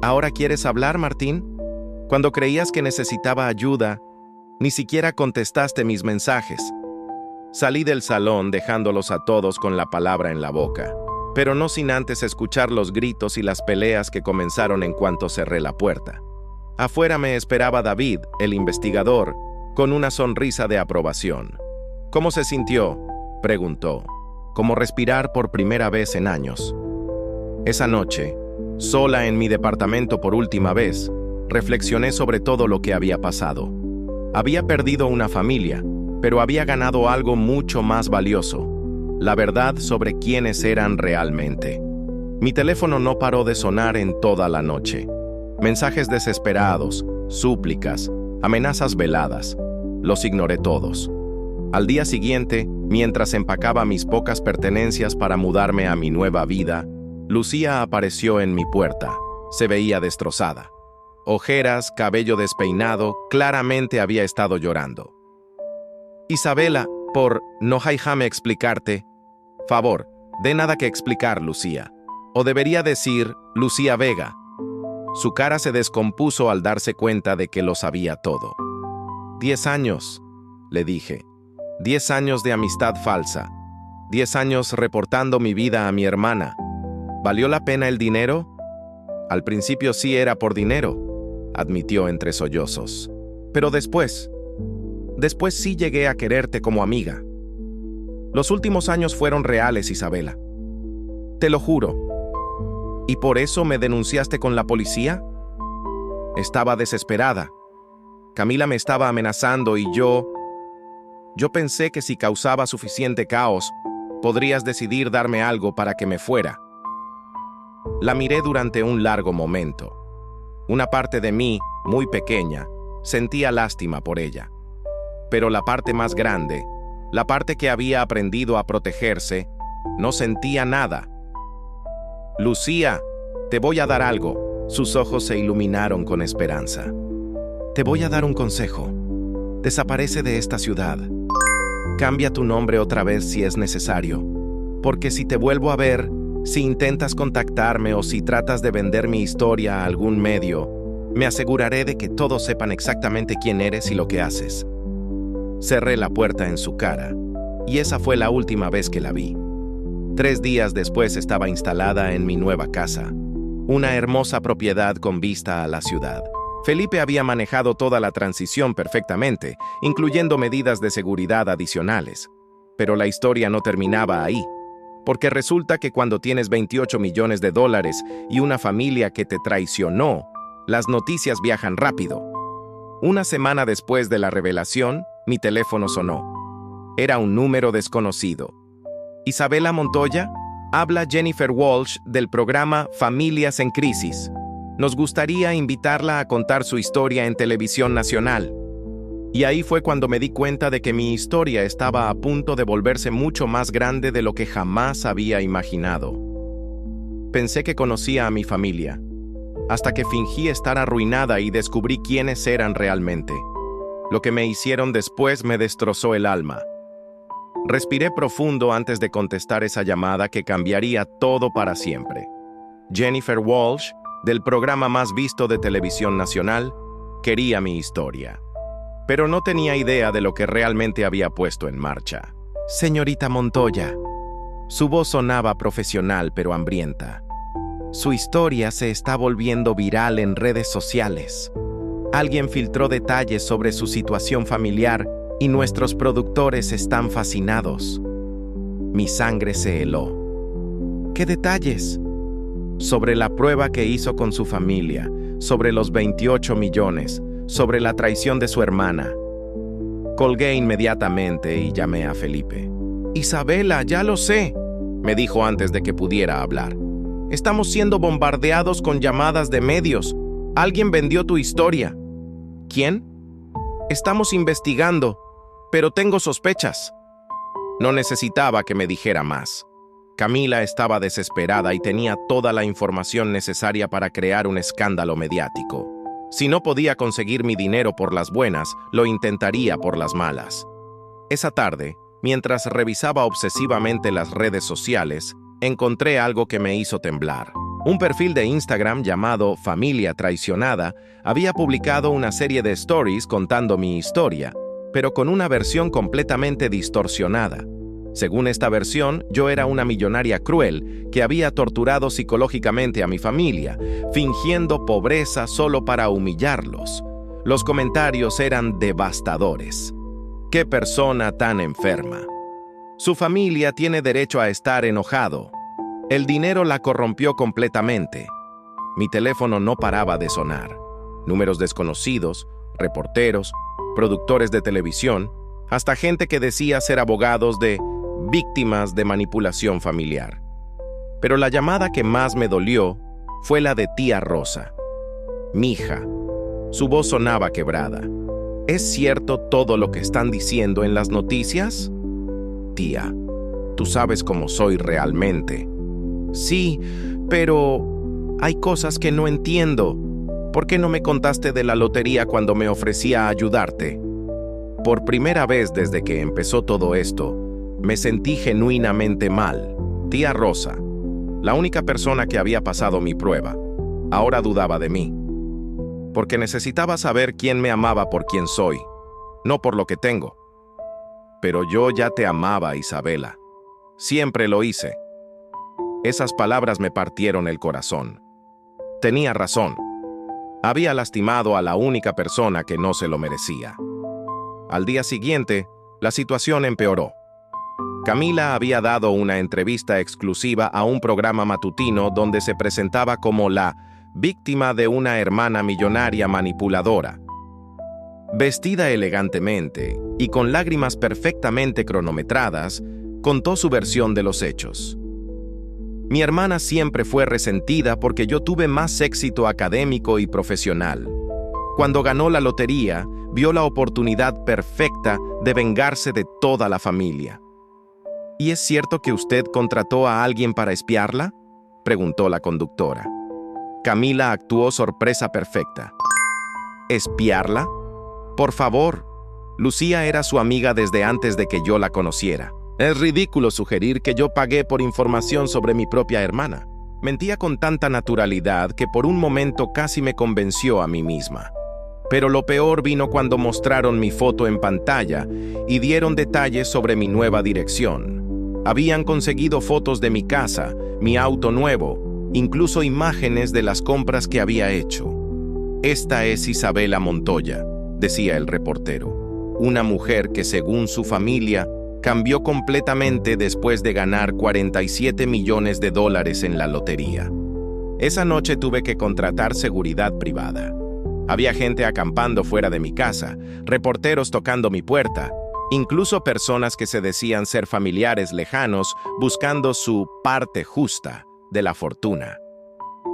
«¿Ahora quieres hablar, Martín? Cuando creías que necesitaba ayuda, ni siquiera contestaste mis mensajes». Salí del salón dejándolos a todos con la palabra en la boca, pero no sin antes escuchar los gritos y las peleas que comenzaron en cuanto cerré la puerta. Afuera me esperaba David, el investigador, con una sonrisa de aprobación. «¿Cómo se sintió?», preguntó. «Como respirar por primera vez en años». Esa noche, sola en mi departamento por última vez, reflexioné sobre todo lo que había pasado. Había perdido una familia, pero había ganado algo mucho más valioso: la verdad sobre quiénes eran realmente. Mi teléfono no paró de sonar en toda la noche. Mensajes desesperados, súplicas, amenazas veladas. Los ignoré todos. Al día siguiente, mientras empacaba mis pocas pertenencias para mudarme a mi nueva vida, Lucía apareció en mi puerta. Se veía destrozada. Ojeras, cabello despeinado, claramente había estado llorando. «Isabela, no déjame explicarte. Favor, de nada que explicar, Lucía. O debería decir, Lucía Vega». Su cara se descompuso al darse cuenta de que lo sabía todo. 10 años, le dije. 10 años de amistad falsa. 10 años reportando mi vida a mi hermana. ¿Valió la pena el dinero? Al principio sí era por dinero, admitió entre sollozos. Pero después sí llegué a quererte como amiga. Los últimos años fueron reales, Isabela. Te lo juro. ¿Y por eso me denunciaste con la policía? Estaba desesperada. Camila me estaba amenazando y yo pensé que si causaba suficiente caos, podrías decidir darme algo para que me fuera. La miré durante un largo momento. Una parte de mí, muy pequeña, sentía lástima por ella. Pero la parte más grande, la parte que había aprendido a protegerse, no sentía nada. Lucía, te voy a dar algo. Sus ojos se iluminaron con esperanza. Te voy a dar un consejo. Desaparece de esta ciudad. Cambia tu nombre otra vez si es necesario. Porque si te vuelvo a ver, si intentas contactarme o si tratas de vender mi historia a algún medio, me aseguraré de que todos sepan exactamente quién eres y lo que haces. Cerré la puerta en su cara, y esa fue la última vez que la vi. 3 días después estaba instalada en mi nueva casa, una hermosa propiedad con vista a la ciudad. Felipe había manejado toda la transición perfectamente, incluyendo medidas de seguridad adicionales. Pero la historia no terminaba ahí, porque resulta que cuando tienes $28 millones y una familia que te traicionó, las noticias viajan rápido. Una semana después de la revelación, mi teléfono sonó. Era un número desconocido. ¿Isabela Montoya? Habla Jennifer Walsh del programa Familias en Crisis. Nos gustaría invitarla a contar su historia en televisión nacional. Y ahí fue cuando me di cuenta de que mi historia estaba a punto de volverse mucho más grande de lo que jamás había imaginado. Pensé que conocía a mi familia, hasta que fingí estar arruinada y descubrí quiénes eran realmente. Lo que me hicieron después me destrozó el alma. Respiré profundo antes de contestar esa llamada que cambiaría todo para siempre. Jennifer Walsh, del programa más visto de televisión nacional, quería mi historia. Pero no tenía idea de lo que realmente había puesto en marcha. Señorita Montoya. Su voz sonaba profesional pero hambrienta. Su historia se está volviendo viral en redes sociales. Alguien filtró detalles sobre su situación familiar y nuestros productores están fascinados. Mi sangre se heló. ¿Qué detalles? Sobre la prueba que hizo con su familia, sobre los 28 millones, sobre la traición de su hermana. Colgué inmediatamente y llamé a Felipe. Isabela, ya lo sé, me dijo antes de que pudiera hablar. Estamos siendo bombardeados con llamadas de medios. Alguien vendió tu historia. ¿Quién? Estamos investigando, pero tengo sospechas. No necesitaba que me dijera más. Camila estaba desesperada y tenía toda la información necesaria para crear un escándalo mediático. Si no podía conseguir mi dinero por las buenas, lo intentaría por las malas. Esa tarde, mientras revisaba obsesivamente las redes sociales, encontré algo que me hizo temblar. Un perfil de Instagram llamado Familia Traicionada había publicado una serie de stories contando mi historia, pero con una versión completamente distorsionada. Según esta versión, yo era una millonaria cruel que había torturado psicológicamente a mi familia, fingiendo pobreza solo para humillarlos. Los comentarios eran devastadores. ¡Qué persona tan enferma! Su familia tiene derecho a estar enojado. El dinero la corrompió completamente. Mi teléfono no paraba de sonar. Números desconocidos, reporteros, productores de televisión, hasta gente que decía ser abogados de víctimas de manipulación familiar. Pero la llamada que más me dolió fue la de tía Rosa. Mija. Su voz sonaba quebrada. ¿Es cierto todo lo que están diciendo en las noticias? Tía, tú sabes cómo soy realmente. Sí, pero hay cosas que no entiendo. ¿Por qué no me contaste de la lotería cuando me ofrecía ayudarte? Por primera vez desde que empezó todo esto, me sentí genuinamente mal. Tía Rosa, la única persona que había pasado mi prueba, ahora dudaba de mí. Porque necesitaba saber quién me amaba por quien soy, no por lo que tengo. Pero yo ya te amaba, Isabela. Siempre lo hice. Esas palabras me partieron el corazón. Tenía razón. Había lastimado a la única persona que no se lo merecía. Al día siguiente, la situación empeoró. Camila había dado una entrevista exclusiva a un programa matutino donde se presentaba como la víctima de una hermana millonaria manipuladora. Vestida elegantemente y con lágrimas perfectamente cronometradas, contó su versión de los hechos. Mi hermana siempre fue resentida porque yo tuve más éxito académico y profesional. Cuando ganó la lotería, vio la oportunidad perfecta de vengarse de toda la familia. ¿Y es cierto que usted contrató a alguien para espiarla?, preguntó la conductora. Camila actuó sorpresa perfecta. ¿Espiarla? Por favor. Lucía era su amiga desde antes de que yo la conociera. Es ridículo sugerir que yo pagué por información sobre mi propia hermana. Mentía con tanta naturalidad que por un momento casi me convenció a mí misma. Pero lo peor vino cuando mostraron mi foto en pantalla y dieron detalles sobre mi nueva dirección. Habían conseguido fotos de mi casa, mi auto nuevo, incluso imágenes de las compras que había hecho. Esta es Isabela Montoya, decía el reportero, una mujer que según su familia cambió completamente después de ganar $47 millones en la lotería. Esa noche tuve que contratar seguridad privada. Había gente acampando fuera de mi casa, reporteros tocando mi puerta, incluso personas que se decían ser familiares lejanos buscando su parte justa de la fortuna.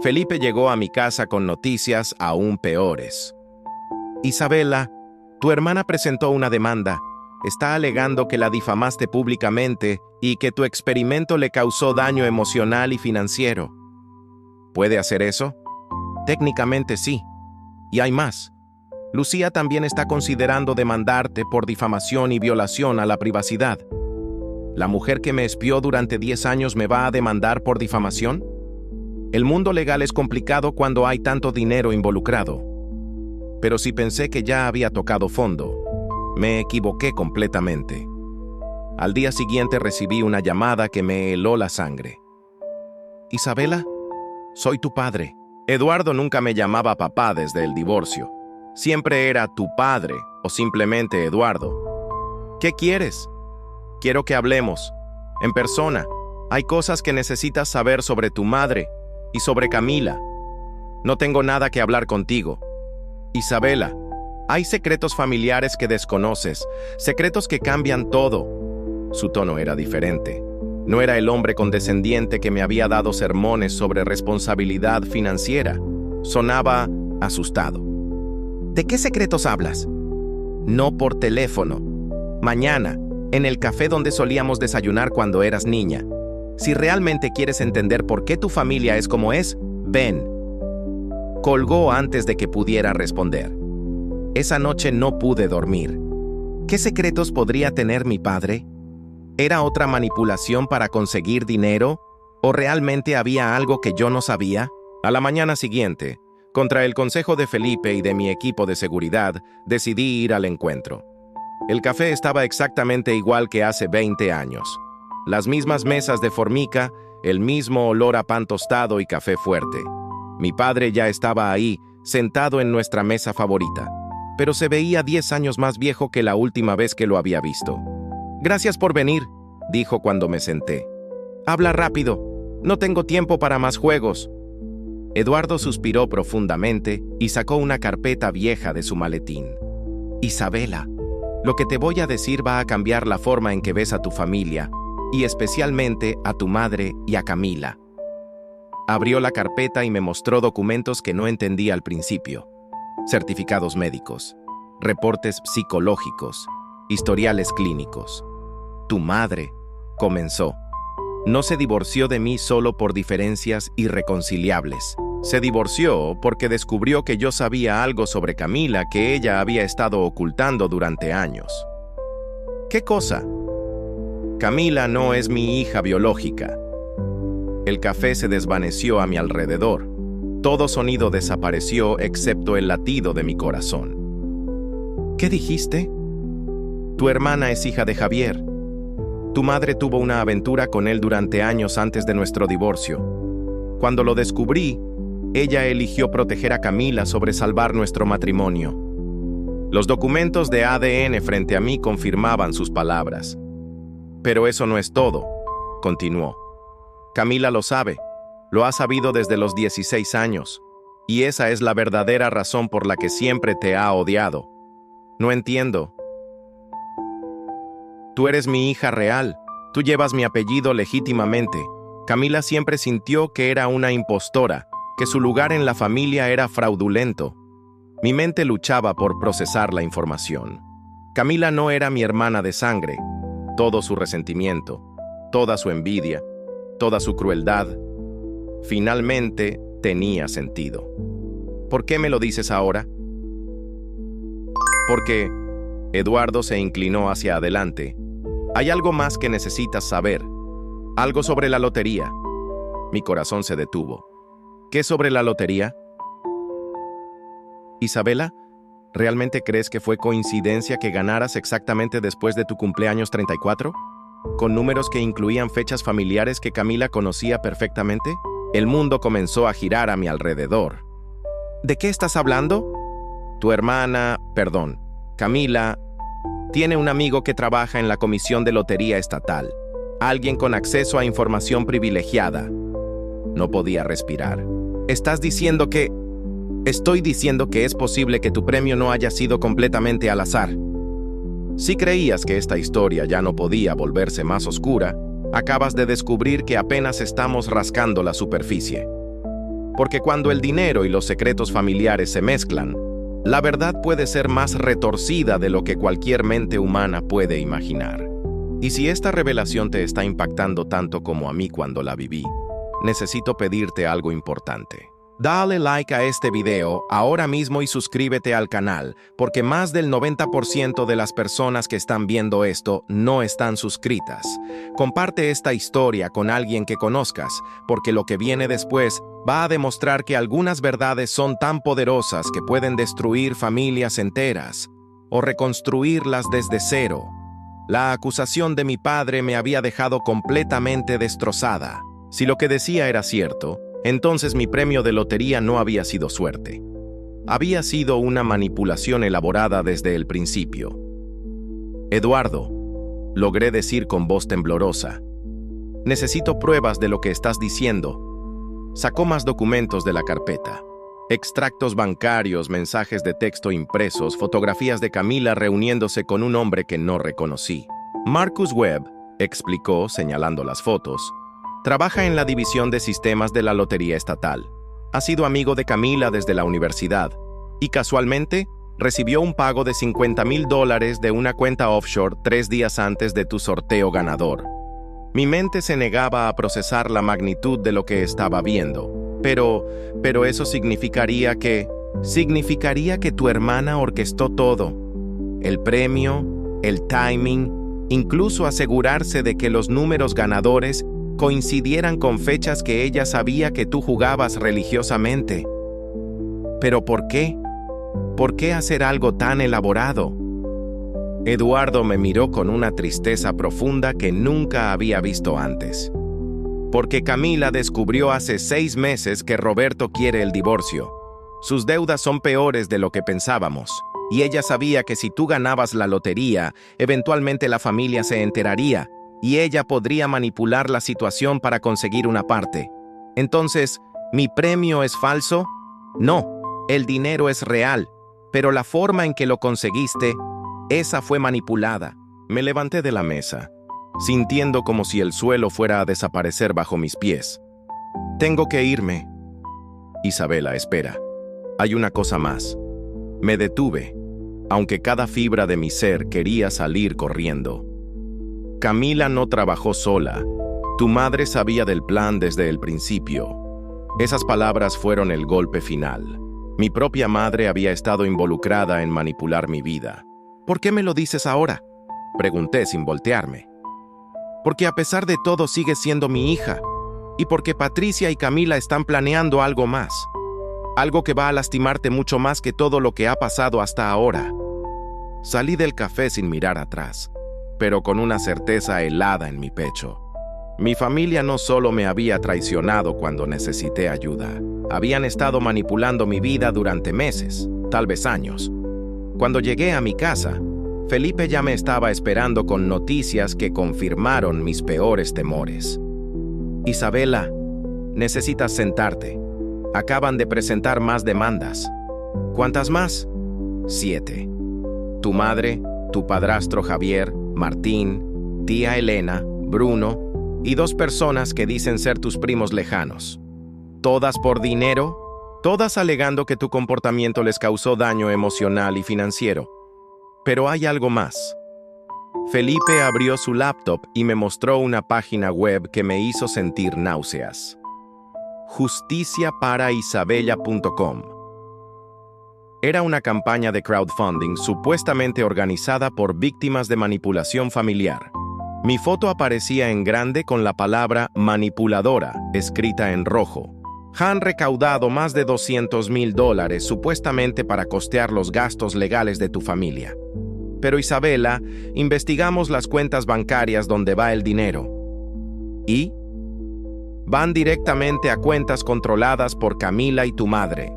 Felipe llegó a mi casa con noticias aún peores. Isabela, tu hermana presentó una demanda. Está alegando que la difamaste públicamente y que tu experimento le causó daño emocional y financiero. ¿Puede hacer eso? Técnicamente sí. Y hay más. Lucía también está considerando demandarte por difamación y violación a la privacidad. ¿La mujer que me espió durante 10 años me va a demandar por difamación? El mundo legal es complicado cuando hay tanto dinero involucrado. Pero si pensé que ya había tocado fondo, me equivoqué completamente. Al día siguiente recibí una llamada que me heló la sangre. Isabela, soy tu padre. Eduardo nunca me llamaba papá desde el divorcio. Siempre era tu padre o simplemente Eduardo. ¿Qué quieres? Quiero que hablemos. En persona. Hay cosas que necesitas saber sobre tu madre y sobre Camila. No tengo nada que hablar contigo. Isabela, hay secretos familiares que desconoces, secretos que cambian todo. Su tono era diferente. No era el hombre condescendiente que me había dado sermones sobre responsabilidad financiera. Sonaba asustado. ¿De qué secretos hablas? No por teléfono. Mañana, en el café donde solíamos desayunar cuando eras niña. Si realmente quieres entender por qué tu familia es como es, ven. Colgó antes de que pudiera responder. Esa noche no pude dormir. ¿Qué secretos podría tener mi padre? ¿Era otra manipulación para conseguir dinero? ¿O realmente había algo que yo no sabía? A la mañana siguiente, contra el consejo de Felipe y de mi equipo de seguridad, decidí ir al encuentro. El café estaba exactamente igual que hace 20 años. Las mismas mesas de formica, el mismo olor a pan tostado y café fuerte. Mi padre ya estaba ahí, sentado en nuestra mesa favorita, pero se veía 10 años más viejo que la última vez que lo había visto. Gracias por venir, dijo cuando me senté. Habla rápido, no tengo tiempo para más juegos. Eduardo suspiró profundamente y sacó una carpeta vieja de su maletín. Isabela, lo que te voy a decir va a cambiar la forma en que ves a tu familia, y especialmente a tu madre y a Camila. Abrió la carpeta y me mostró documentos que no entendía al principio. Certificados médicos, reportes psicológicos, historiales clínicos. Tu madre, comenzó. No se divorció de mí solo por diferencias irreconciliables. Se divorció porque descubrió que yo sabía algo sobre Camila que ella había estado ocultando durante años. ¿Qué cosa? Camila no es mi hija biológica. El café se desvaneció a mi alrededor. Todo sonido desapareció excepto el latido de mi corazón. ¿Qué dijiste? Tu hermana es hija de Javier. Tu madre tuvo una aventura con él durante años antes de nuestro divorcio. Cuando lo descubrí, ella eligió proteger a Camila sobre salvar nuestro matrimonio. Los documentos de ADN frente a mí confirmaban sus palabras. Pero eso no es todo, continuó. Camila lo sabe, lo ha sabido desde los 16 años, y esa es la verdadera razón por la que siempre te ha odiado. No entiendo. Tú eres mi hija real, tú llevas mi apellido legítimamente. Camila siempre sintió que era una impostora, que su lugar en la familia era fraudulento. Mi mente luchaba por procesar la información. Camila no era mi hermana de sangre. Todo su resentimiento, toda su envidia, toda su crueldad, finalmente tenía sentido. ¿Por qué me lo dices ahora? Porque Eduardo se inclinó hacia adelante. Hay algo más que necesitas saber. Algo sobre la lotería. Mi corazón se detuvo. ¿Qué sobre la lotería? Isabela, ¿realmente crees que fue coincidencia que ganaras exactamente después de tu cumpleaños 34? ¿Con números que incluían fechas familiares que Camila conocía perfectamente? El mundo comenzó a girar a mi alrededor. ¿De qué estás hablando? Camila, tiene un amigo que trabaja en la Comisión de Lotería Estatal. Alguien con acceso a información privilegiada. No podía respirar. ¿Estás diciendo que...? Estoy diciendo que es posible que tu premio no haya sido completamente al azar. Si creías que esta historia ya no podía volverse más oscura, acabas de descubrir que apenas estamos rascando la superficie. Porque cuando el dinero y los secretos familiares se mezclan, la verdad puede ser más retorcida de lo que cualquier mente humana puede imaginar. Y si esta revelación te está impactando tanto como a mí cuando la viví, necesito pedirte algo importante. Dale like a este video ahora mismo y suscríbete al canal, porque más del 90% de las personas que están viendo esto no están suscritas. Comparte esta historia con alguien que conozcas, porque lo que viene después va a demostrar que algunas verdades son tan poderosas que pueden destruir familias enteras o reconstruirlas desde cero. La acusación de mi padre me había dejado completamente destrozada. Si lo que decía era cierto, entonces mi premio de lotería no había sido suerte. Había sido una manipulación elaborada desde el principio. Eduardo, logré decir con voz temblorosa, necesito pruebas de lo que estás diciendo. Sacó más documentos de la carpeta. Extractos bancarios, mensajes de texto impresos, fotografías de Camila reuniéndose con un hombre que no reconocí. Marcus Webb, explicó señalando las fotos, trabaja en la división de sistemas de la Lotería Estatal. Ha sido amigo de Camila desde la universidad y casualmente recibió un pago de $50,000 de una cuenta offshore 3 días antes de tu sorteo ganador. Mi mente se negaba a procesar la magnitud de lo que estaba viendo, pero eso significaría que tu hermana orquestó todo. El premio, el timing, incluso asegurarse de que los números ganadores coincidieran con fechas que ella sabía que tú jugabas religiosamente. ¿Pero por qué? ¿Por qué hacer algo tan elaborado? Eduardo me miró con una tristeza profunda que nunca había visto antes. Porque Camila descubrió hace 6 meses que Roberto quiere el divorcio. Sus deudas son peores de lo que pensábamos, y ella sabía que si tú ganabas la lotería, eventualmente la familia se enteraría, y ella podría manipular la situación para conseguir una parte. Entonces, ¿mi premio es falso? No, el dinero es real, pero la forma en que lo conseguiste, esa fue manipulada. Me levanté de la mesa, sintiendo como si el suelo fuera a desaparecer bajo mis pies. Tengo que irme. Isabela, espera. Hay una cosa más. Me detuve, aunque cada fibra de mi ser quería salir corriendo. Camila no trabajó sola. Tu madre sabía del plan desde el principio. Esas palabras fueron el golpe final. Mi propia madre había estado involucrada en manipular mi vida. ¿Por qué me lo dices ahora?, pregunté sin voltearme. Porque a pesar de todo sigue siendo mi hija, y porque Patricia y Camila están planeando algo más. Algo que va a lastimarte mucho más que todo lo que ha pasado hasta ahora. Salí del café sin mirar atrás, pero con una certeza helada en mi pecho. Mi familia no solo me había traicionado cuando necesité ayuda, habían estado manipulando mi vida durante meses, tal vez años. Cuando llegué a mi casa, Felipe ya me estaba esperando con noticias que confirmaron mis peores temores. Isabela, necesitas sentarte. Acaban de presentar más demandas. ¿Cuántas más? 7. Tu madre, tu padrastro Javier, Martín, tía Elena, Bruno y 2 personas que dicen ser tus primos lejanos. ¿Todas por dinero? Todas alegando que tu comportamiento les causó daño emocional y financiero. Pero hay algo más. Felipe abrió su laptop y me mostró una página web que me hizo sentir náuseas. justiciaparaisabela.com. Era una campaña de crowdfunding supuestamente organizada por víctimas de manipulación familiar. Mi foto aparecía en grande con la palabra manipuladora escrita en rojo. Han recaudado más de $200,000 supuestamente para costear los gastos legales de tu familia. Pero Isabela, investigamos las cuentas bancarias donde va el dinero. ¿Y? Van directamente a cuentas controladas por Camila y tu madre.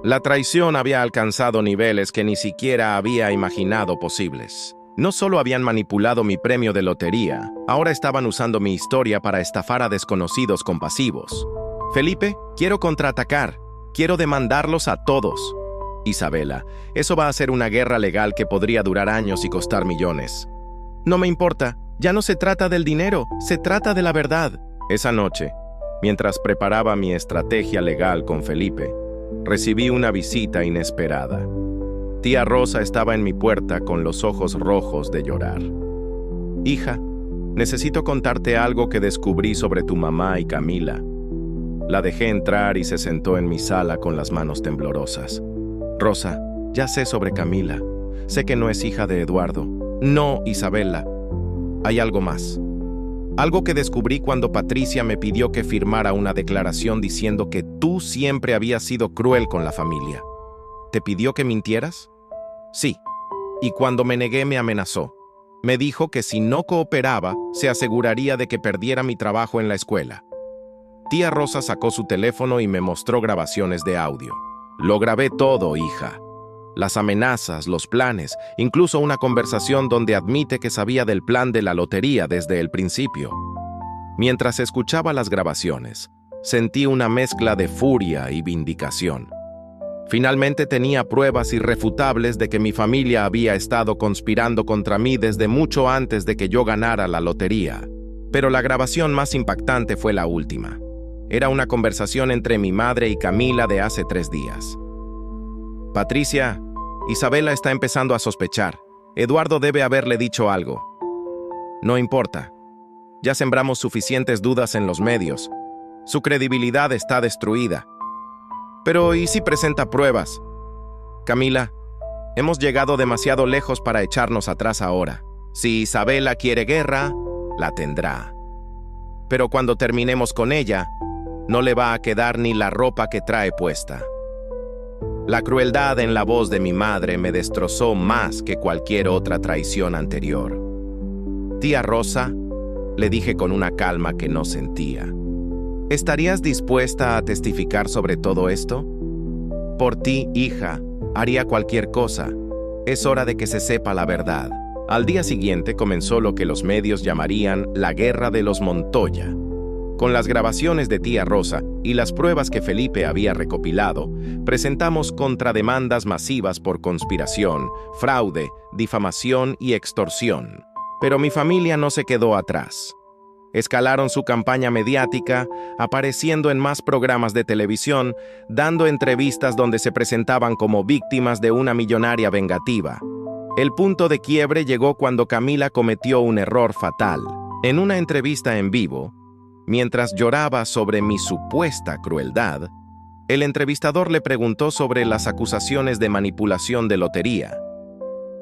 La traición había alcanzado niveles que ni siquiera había imaginado posibles. No solo habían manipulado mi premio de lotería, ahora estaban usando mi historia para estafar a desconocidos compasivos. Felipe, quiero contraatacar. Quiero demandarlos a todos. Isabela, eso va a ser una guerra legal que podría durar años y costar millones. No me importa, ya no se trata del dinero, se trata de la verdad. Esa noche, mientras preparaba mi estrategia legal con Felipe, recibí una visita inesperada. Tía Rosa estaba en mi puerta con los ojos rojos de llorar. Hija, necesito contarte algo que descubrí sobre tu mamá y Camila. La dejé entrar y se sentó en mi sala con las manos temblorosas. Rosa, ya sé sobre Camila. Sé que no es hija de Eduardo. No, Isabela. Hay algo más. Algo que descubrí cuando Patricia me pidió que firmara una declaración diciendo que tú siempre habías sido cruel con la familia. ¿Te pidió que mintieras? Sí. Y cuando me negué me amenazó. Me dijo que si no cooperaba, se aseguraría de que perdiera mi trabajo en la escuela. Tía Rosa sacó su teléfono y me mostró grabaciones de audio. Lo grabé todo, hija. Las amenazas, los planes, incluso una conversación donde admite que sabía del plan de la lotería desde el principio. Mientras escuchaba las grabaciones, sentí una mezcla de furia y vindicación. Finalmente tenía pruebas irrefutables de que mi familia había estado conspirando contra mí desde mucho antes de que yo ganara la lotería. Pero la grabación más impactante fue la última. Era una conversación entre mi madre y Camila de hace 3 días. Patricia, Isabela está empezando a sospechar. Eduardo debe haberle dicho algo. No importa. Ya sembramos suficientes dudas en los medios. Su credibilidad está destruida. Pero ¿y si presenta pruebas? Camila, hemos llegado demasiado lejos para echarnos atrás ahora. Si Isabela quiere guerra, la tendrá. Pero cuando terminemos con ella, no le va a quedar ni la ropa que trae puesta. La crueldad en la voz de mi madre me destrozó más que cualquier otra traición anterior. Tía Rosa, le dije con una calma que no sentía. ¿Estarías dispuesta a testificar sobre todo esto? Por ti, hija, haría cualquier cosa. Es hora de que se sepa la verdad. Al día siguiente comenzó lo que los medios llamarían la Guerra de los Montoya. Con las grabaciones de tía Rosa y las pruebas que Felipe había recopilado, presentamos contrademandas masivas por conspiración, fraude, difamación y extorsión. Pero mi familia no se quedó atrás. Escalaron su campaña mediática, apareciendo en más programas de televisión, dando entrevistas donde se presentaban como víctimas de una millonaria vengativa. El punto de quiebre llegó cuando Camila cometió un error fatal. En una entrevista en vivo, mientras lloraba sobre mi supuesta crueldad, el entrevistador le preguntó sobre las acusaciones de manipulación de lotería.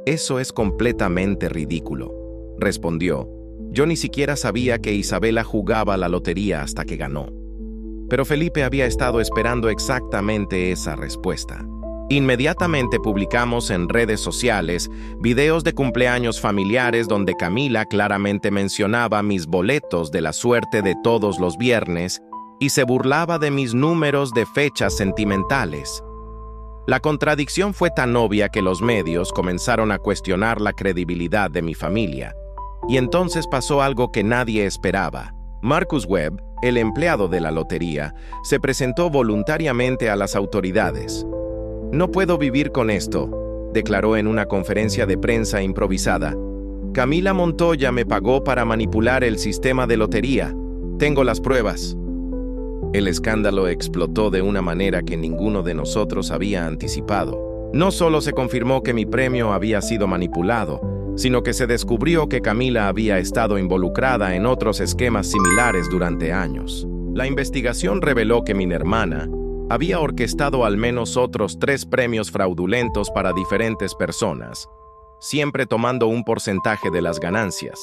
«Eso es completamente ridículo», respondió. Yo ni siquiera sabía que Isabela jugaba la lotería hasta que ganó. Pero Felipe había estado esperando exactamente esa respuesta. Inmediatamente publicamos en redes sociales videos de cumpleaños familiares donde Camila claramente mencionaba mis boletos de la suerte de todos los viernes y se burlaba de mis números de fechas sentimentales. La contradicción fue tan obvia que los medios comenzaron a cuestionar la credibilidad de mi familia. Y entonces pasó algo que nadie esperaba. Marcus Webb, el empleado de la lotería, se presentó voluntariamente a las autoridades. «No puedo vivir con esto», declaró en una conferencia de prensa improvisada. «Camila Montoya me pagó para manipular el sistema de lotería. Tengo las pruebas». El escándalo explotó de una manera que ninguno de nosotros había anticipado. No solo se confirmó que mi premio había sido manipulado, sino que se descubrió que Camila había estado involucrada en otros esquemas similares durante años. La investigación reveló que mi hermana había orquestado al menos otros 3 premios fraudulentos para diferentes personas, siempre tomando un porcentaje de las ganancias.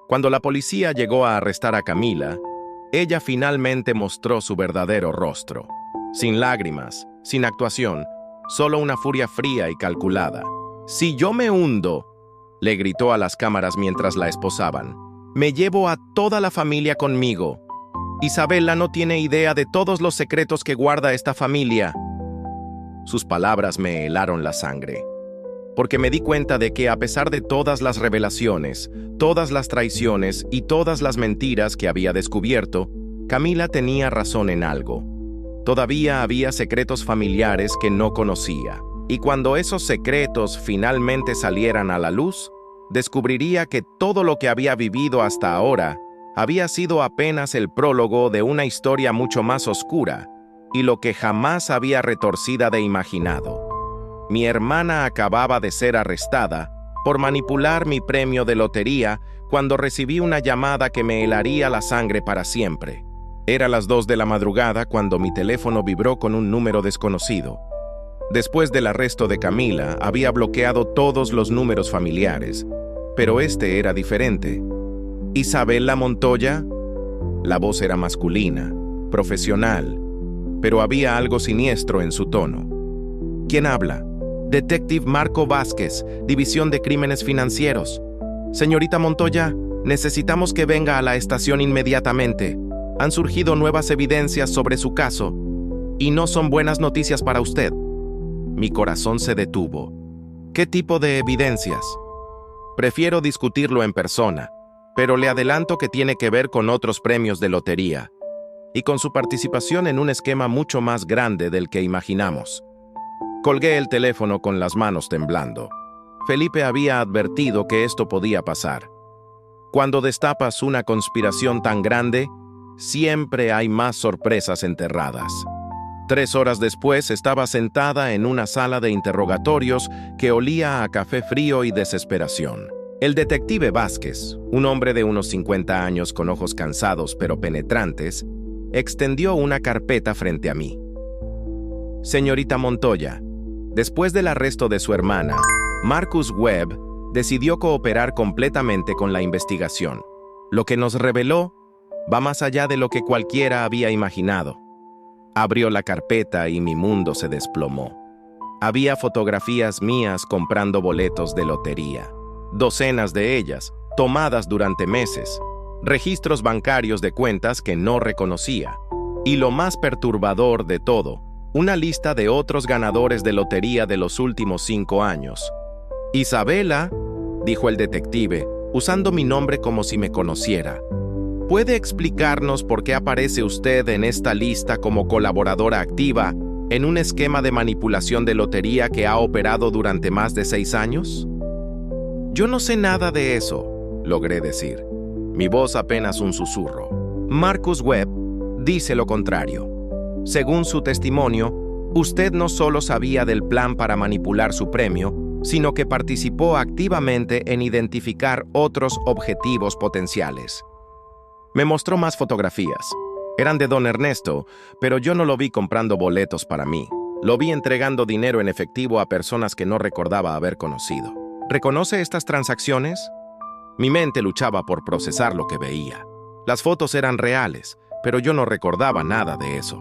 Cuando la policía llegó a arrestar a Camila, ella finalmente mostró su verdadero rostro. Sin lágrimas, sin actuación, solo una furia fría y calculada. «Si yo me hundo», le gritó a las cámaras mientras la esposaban, «me llevo a toda la familia conmigo. Isabela no tiene idea de todos los secretos que guarda esta familia». Sus palabras me helaron la sangre, porque me di cuenta de que a pesar de todas las revelaciones, todas las traiciones y todas las mentiras que había descubierto, Camila tenía razón en algo. Todavía había secretos familiares que no conocía, y cuando esos secretos finalmente salieran a la luz, descubriría que todo lo que había vivido hasta ahora había sido apenas el prólogo de una historia mucho más oscura, y lo que jamás había retorcida de imaginado. Mi hermana acababa de ser arrestada por manipular mi premio de lotería cuando recibí una llamada que me helaría la sangre para siempre. Era las 2 de la madrugada cuando mi teléfono vibró con un número desconocido. Después del arresto de Camila, había bloqueado todos los números familiares, pero este era diferente. «¿Isabela Montoya?» La voz era masculina, profesional, pero había algo siniestro en su tono. «¿Quién habla?» «Detective Marco Vázquez, División de Crímenes Financieros. Señorita Montoya, necesitamos que venga a la estación inmediatamente. Han surgido nuevas evidencias sobre su caso, y no son buenas noticias para usted». Mi corazón se detuvo. «¿Qué tipo de evidencias?» «Prefiero discutirlo en persona, pero le adelanto que tiene que ver con otros premios de lotería, y con su participación en un esquema mucho más grande del que imaginamos». Colgué el teléfono con las manos temblando. Felipe había advertido que esto podía pasar. Cuando destapas una conspiración tan grande, siempre hay más sorpresas enterradas. 3 horas después estaba sentada en una sala de interrogatorios que olía a café frío y desesperación. El detective Vázquez, un hombre de unos 50 años con ojos cansados pero penetrantes, extendió una carpeta frente a mí. «Señorita Montoya, después del arresto de su hermana, Marcus Webb decidió cooperar completamente con la investigación. Lo que nos reveló va más allá de lo que cualquiera había imaginado». Abrió la carpeta y mi mundo se desplomó. Había fotografías mías comprando boletos de lotería, docenas de ellas, tomadas durante meses, registros bancarios de cuentas que no reconocía, y lo más perturbador de todo, una lista de otros ganadores de lotería de los últimos 5 años. «Isabela», dijo el detective, usando mi nombre como si me conociera, ¿puede explicarnos por qué aparece usted en esta lista como colaboradora activa en un esquema de manipulación de lotería que ha operado durante más de 6 años? «Yo no sé nada de eso», logré decir, mi voz apenas un susurro. «Marcus Webb dice lo contrario. Según su testimonio, usted no solo sabía del plan para manipular su premio, sino que participó activamente en identificar otros objetivos potenciales». Me mostró más fotografías. Eran de don Ernesto, pero yo no lo vi comprando boletos para mí. Lo vi entregando dinero en efectivo a personas que no recordaba haber conocido. ¿Reconoce estas transacciones? Mi mente luchaba por procesar lo que veía. Las fotos eran reales, pero yo no recordaba nada de eso.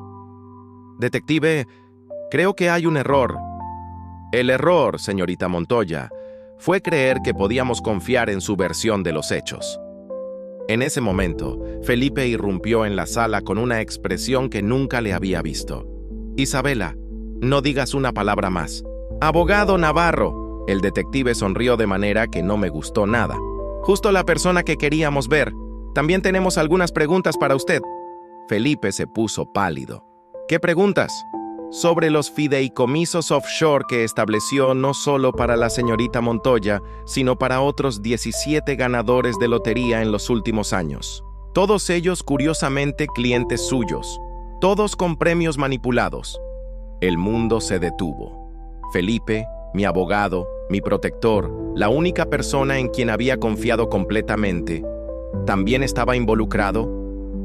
«Detective, creo que hay un error». «El error, señorita Montoya, fue creer que podíamos confiar en su versión de los hechos». En ese momento, Felipe irrumpió en la sala con una expresión que nunca le había visto. «Isabela, No digas una palabra más. Abogado Navarro. El detective sonrió de manera que no me gustó nada. Justo la persona que queríamos ver. También tenemos algunas preguntas para usted. Felipe se puso pálido. ¿Qué preguntas? Sobre los fideicomisos offshore que estableció no solo para la señorita Montoya, sino para otros 17 ganadores de lotería en los últimos años. Todos ellos, curiosamente, clientes suyos. Todos con premios manipulados. El mundo se detuvo. Felipe, mi abogado, mi protector, la única persona en quien había confiado completamente, ¿también estaba involucrado?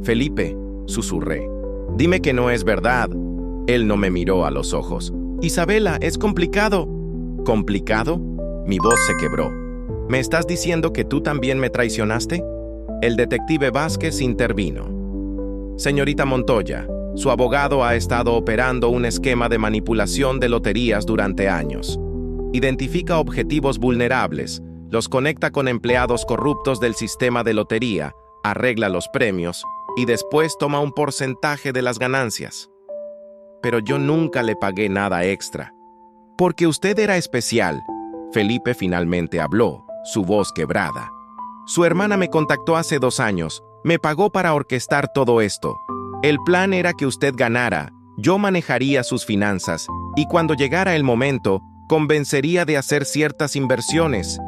Felipe, susurré. Dime que no es verdad. Él no me miró a los ojos. Isabela, es complicado. ¿Complicado? Mi voz se quebró. ¿Me estás diciendo que tú también me traicionaste? El detective Vázquez intervino. Señorita Montoya, su abogado ha estado operando un esquema de manipulación de loterías durante años. Identifica objetivos vulnerables, los conecta con empleados corruptos del sistema de lotería, arregla los premios y después toma un porcentaje de las ganancias. Pero yo nunca le pagué nada extra. Porque usted era especial. Felipe finalmente habló, su voz quebrada. Su hermana me contactó hace 2 años, me pagó para orquestar todo esto. El plan era que usted ganara, yo manejaría sus finanzas, y cuando llegara el momento, convencería de hacer ciertas inversiones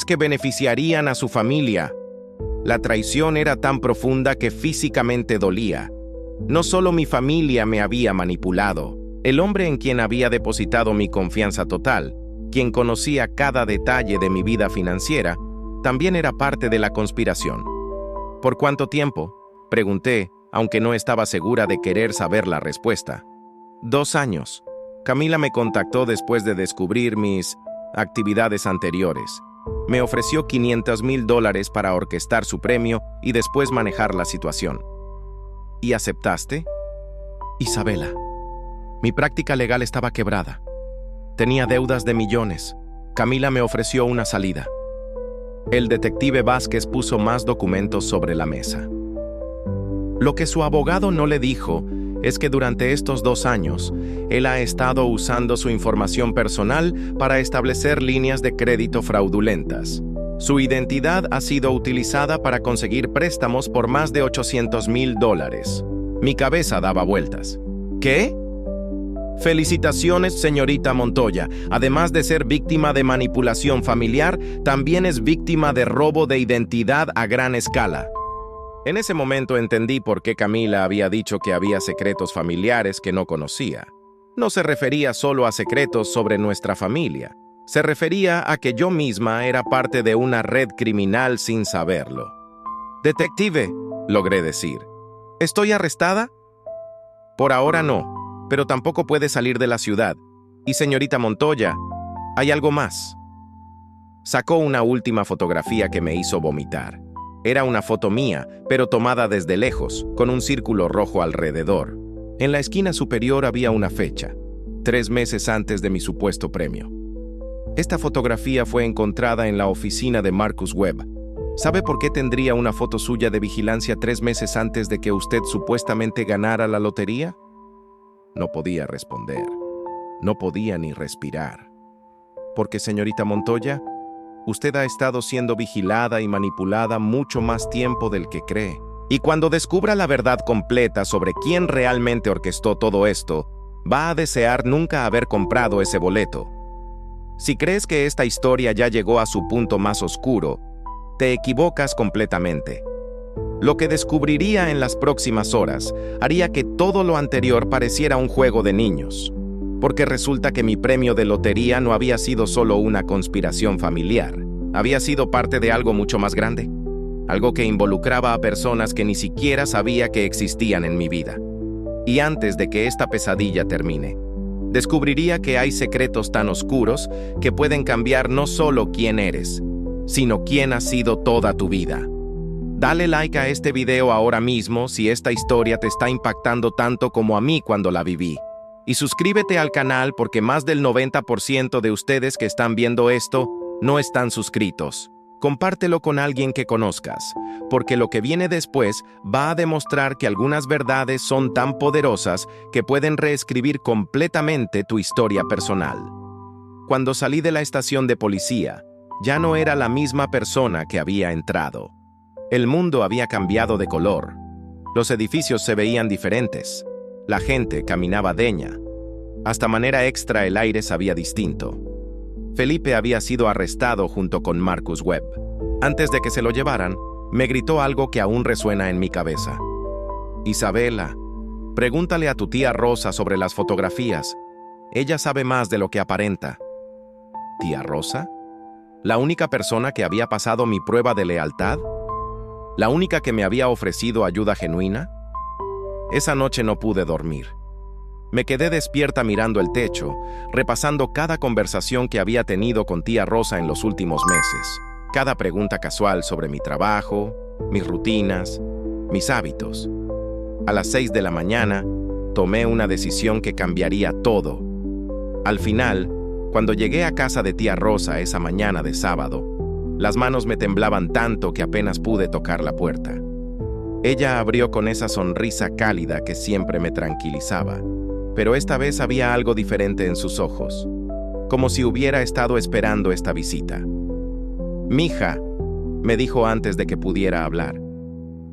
que beneficiarían a su familia. La traición era tan profunda que físicamente dolía. No solo mi familia me había manipulado, el hombre en quien había depositado mi confianza total, quien conocía cada detalle de mi vida financiera, también era parte de la conspiración. ¿Por cuánto tiempo?, pregunté, aunque no estaba segura de querer saber la respuesta. 2 años. Camila me contactó después de descubrir mis actividades anteriores. Me ofreció $500,000 para orquestar su premio y después manejar la situación. ¿Y aceptaste? Isabela, mi práctica legal estaba quebrada. Tenía deudas de millones. Camila me ofreció una salida. El detective Vázquez puso más documentos sobre la mesa. Lo que su abogado no le dijo es que durante estos 2 años, él ha estado usando su información personal para establecer líneas de crédito fraudulentas. Su identidad ha sido utilizada para conseguir préstamos por más de $800,000. Mi cabeza daba vueltas. ¿Qué? Felicitaciones, señorita Montoya. Además de ser víctima de manipulación familiar, también es víctima de robo de identidad a gran escala. En ese momento entendí por qué Camila había dicho que había secretos familiares que no conocía. No se refería solo a secretos sobre nuestra familia. Se refería a que yo misma era parte de una red criminal sin saberlo. «Detective», logré decir. ¿Estoy arrestada? Por ahora no, pero tampoco puede salir de la ciudad. Y señorita Montoya, hay algo más. Sacó una última fotografía que me hizo vomitar. Era una foto mía, pero tomada desde lejos, con un círculo rojo alrededor. En la esquina superior había una fecha, 3 meses antes de mi supuesto premio. Esta fotografía fue encontrada en la oficina de Marcus Webb. ¿Sabe por qué tendría una foto suya de vigilancia 3 meses antes de que usted supuestamente ganara la lotería? No podía responder. No podía ni respirar. Porque, señorita Montoya, usted ha estado siendo vigilada y manipulada mucho más tiempo del que cree. Y cuando descubra la verdad completa sobre quién realmente orquestó todo esto, va a desear nunca haber comprado ese boleto. Si crees que esta historia ya llegó a su punto más oscuro, te equivocas completamente. Lo que descubriría en las próximas horas haría que todo lo anterior pareciera un juego de niños. Porque resulta que mi premio de lotería no había sido solo una conspiración familiar. Había sido parte de algo mucho más grande. Algo que involucraba a personas que ni siquiera sabía que existían en mi vida. Y antes de que esta pesadilla termine, descubriría que hay secretos tan oscuros que pueden cambiar no solo quién eres, sino quién has sido toda tu vida. Dale like a este video ahora mismo si esta historia te está impactando tanto como a mí cuando la viví. Y suscríbete al canal porque más del 90% de ustedes que están viendo esto no están suscritos. Compártelo con alguien que conozcas, porque lo que viene después va a demostrar que algunas verdades son tan poderosas que pueden reescribir completamente tu historia personal. Cuando salí de la estación de policía, ya no era la misma persona que había entrado. El mundo había cambiado de color. Los edificios se veían diferentes. La gente caminaba deña. Hasta manera extra el aire sabía distinto. Felipe había sido arrestado junto con Marcus Webb. Antes de que se lo llevaran, me gritó algo que aún resuena en mi cabeza. Isabela, pregúntale a tu tía Rosa sobre las fotografías. Ella sabe más de lo que aparenta. ¿Tía Rosa? ¿La única persona que había pasado mi prueba de lealtad? ¿La única que me había ofrecido ayuda genuina? Esa noche no pude dormir. Me quedé despierta mirando el techo, repasando cada conversación que había tenido con tía Rosa en los últimos meses, cada pregunta casual sobre mi trabajo, mis rutinas, mis hábitos. A las 6 de la mañana, tomé una decisión que cambiaría todo. Al final, cuando llegué a casa de tía Rosa esa mañana de sábado, las manos me temblaban tanto que apenas pude tocar la puerta. Ella abrió con esa sonrisa cálida que siempre me tranquilizaba, pero esta vez había algo diferente en sus ojos, como si hubiera estado esperando esta visita. «Mija», me dijo antes de que pudiera hablar.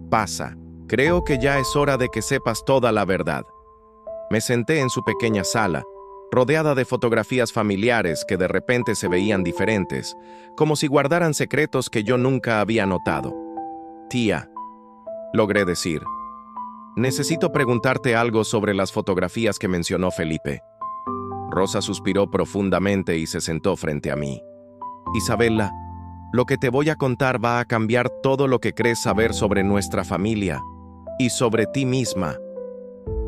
«Pasa, creo que ya es hora de que sepas toda la verdad». Me senté en su pequeña sala, rodeada de fotografías familiares que de repente se veían diferentes, como si guardaran secretos que yo nunca había notado. «Tía», logré decir, «necesito preguntarte algo sobre las fotografías que mencionó Felipe». Rosa suspiró profundamente y se sentó frente a mí. «Isabela, lo que te voy a contar va a cambiar todo lo que crees saber sobre nuestra familia y sobre ti misma».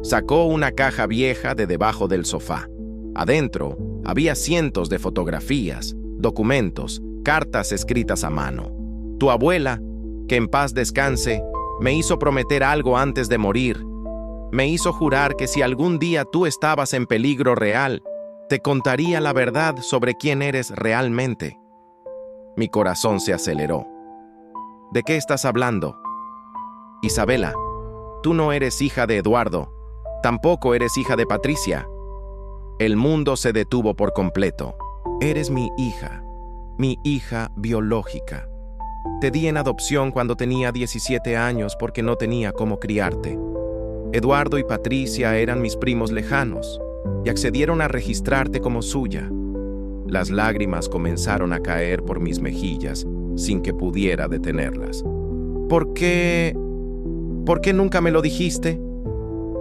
Sacó una caja vieja de debajo del sofá. Adentro había cientos de fotografías, documentos, cartas escritas a mano. Tu abuela, que en paz descanse, me hizo prometer algo antes de morir. Me hizo jurar que si algún día tú estabas en peligro real, te contaría la verdad sobre quién eres realmente. Mi corazón se aceleró. ¿De qué estás hablando? Isabela, tú no eres hija de Eduardo, tampoco eres hija de Patricia. El mundo se detuvo por completo. Eres mi hija biológica. Te di en adopción cuando tenía 17 años porque no tenía cómo criarte. Eduardo y Patricia eran mis primos lejanos y accedieron a registrarte como suya. Las lágrimas comenzaron a caer por mis mejillas sin que pudiera detenerlas. ¿Por qué nunca me lo dijiste?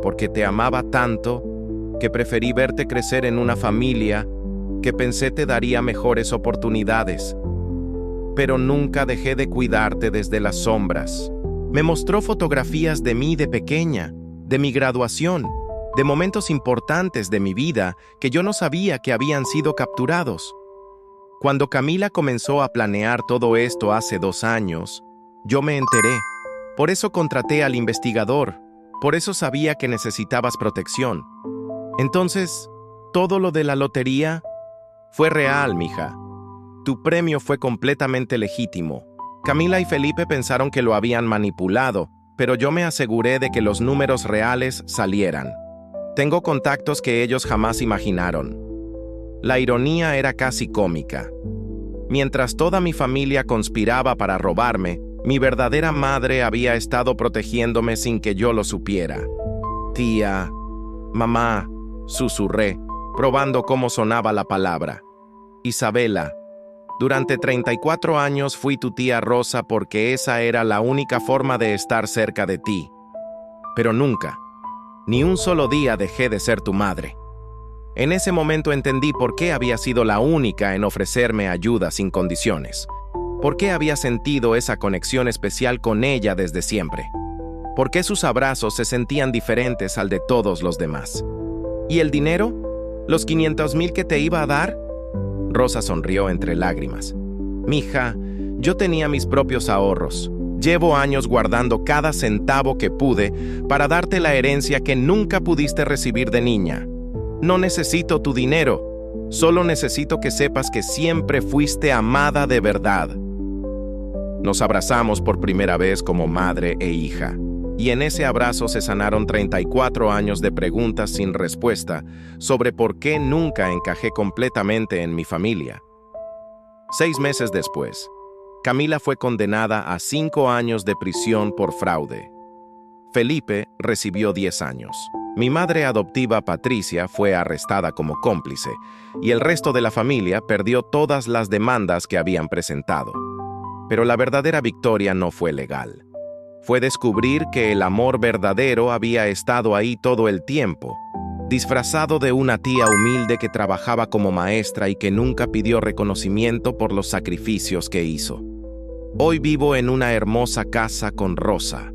Porque te amaba tanto que preferí verte crecer en una familia que pensé te daría mejores oportunidades. Pero nunca dejé de cuidarte desde las sombras. Me mostró fotografías de mí de pequeña, de mi graduación, de momentos importantes de mi vida que yo no sabía que habían sido capturados. Cuando Camila comenzó a planear todo esto hace 2 años, yo me enteré. Por eso contraté al investigador, por eso sabía que necesitabas protección. Entonces, todo lo de la lotería fue real, mija. Tu premio fue completamente legítimo. Camila y Felipe pensaron que lo habían manipulado, pero yo me aseguré de que los números reales salieran. Tengo contactos que ellos jamás imaginaron. La ironía era casi cómica. Mientras toda mi familia conspiraba para robarme, mi verdadera madre había estado protegiéndome sin que yo lo supiera. Tía, mamá, susurré, probando cómo sonaba la palabra. Isabela, durante 34 años fui tu tía Rosa porque esa era la única forma de estar cerca de ti. Pero nunca, ni un solo día dejé de ser tu madre. En ese momento entendí por qué había sido la única en ofrecerme ayuda sin condiciones. Por qué había sentido esa conexión especial con ella desde siempre. Por qué sus abrazos se sentían diferentes al de todos los demás. ¿Y el dinero? ¿Los 500,000 que te iba a dar? Rosa sonrió entre lágrimas. Mija, yo tenía mis propios ahorros. Llevo años guardando cada centavo que pude para darte la herencia que nunca pudiste recibir de niña. No necesito tu dinero, solo necesito que sepas que siempre fuiste amada de verdad. Nos abrazamos por primera vez como madre e hija, y en ese abrazo se sanaron 34 años de preguntas sin respuesta sobre por qué nunca encajé completamente en mi familia. 6 meses después, Camila fue condenada a 5 años de prisión por fraude. Felipe recibió 10 años. Mi madre adoptiva Patricia fue arrestada como cómplice, y el resto de la familia perdió todas las demandas que habían presentado. Pero la verdadera victoria no fue legal. Fue descubrir que el amor verdadero había estado ahí todo el tiempo, disfrazado de una tía humilde que trabajaba como maestra y que nunca pidió reconocimiento por los sacrificios que hizo. Hoy vivo en una hermosa casa con Rosa,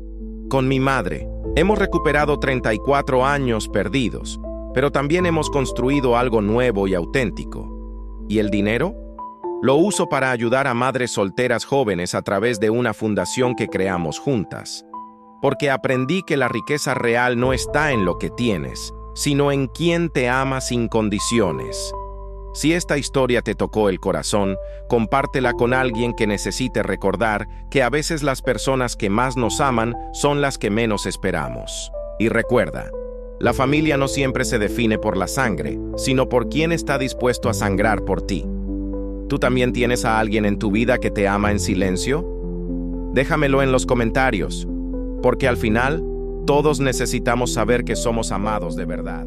con mi madre. Hemos recuperado 34 años perdidos, pero también hemos construido algo nuevo y auténtico. ¿Y el dinero? Lo uso para ayudar a madres solteras jóvenes a través de una fundación que creamos juntas. Porque aprendí que la riqueza real no está en lo que tienes, sino en quien te ama sin condiciones. Si esta historia te tocó el corazón, compártela con alguien que necesite recordar que a veces las personas que más nos aman son las que menos esperamos. Y recuerda, la familia no siempre se define por la sangre, sino por quién está dispuesto a sangrar por ti. ¿Tú también tienes a alguien en tu vida que te ama en silencio? Déjamelo en los comentarios, porque al final, todos necesitamos saber que somos amados de verdad.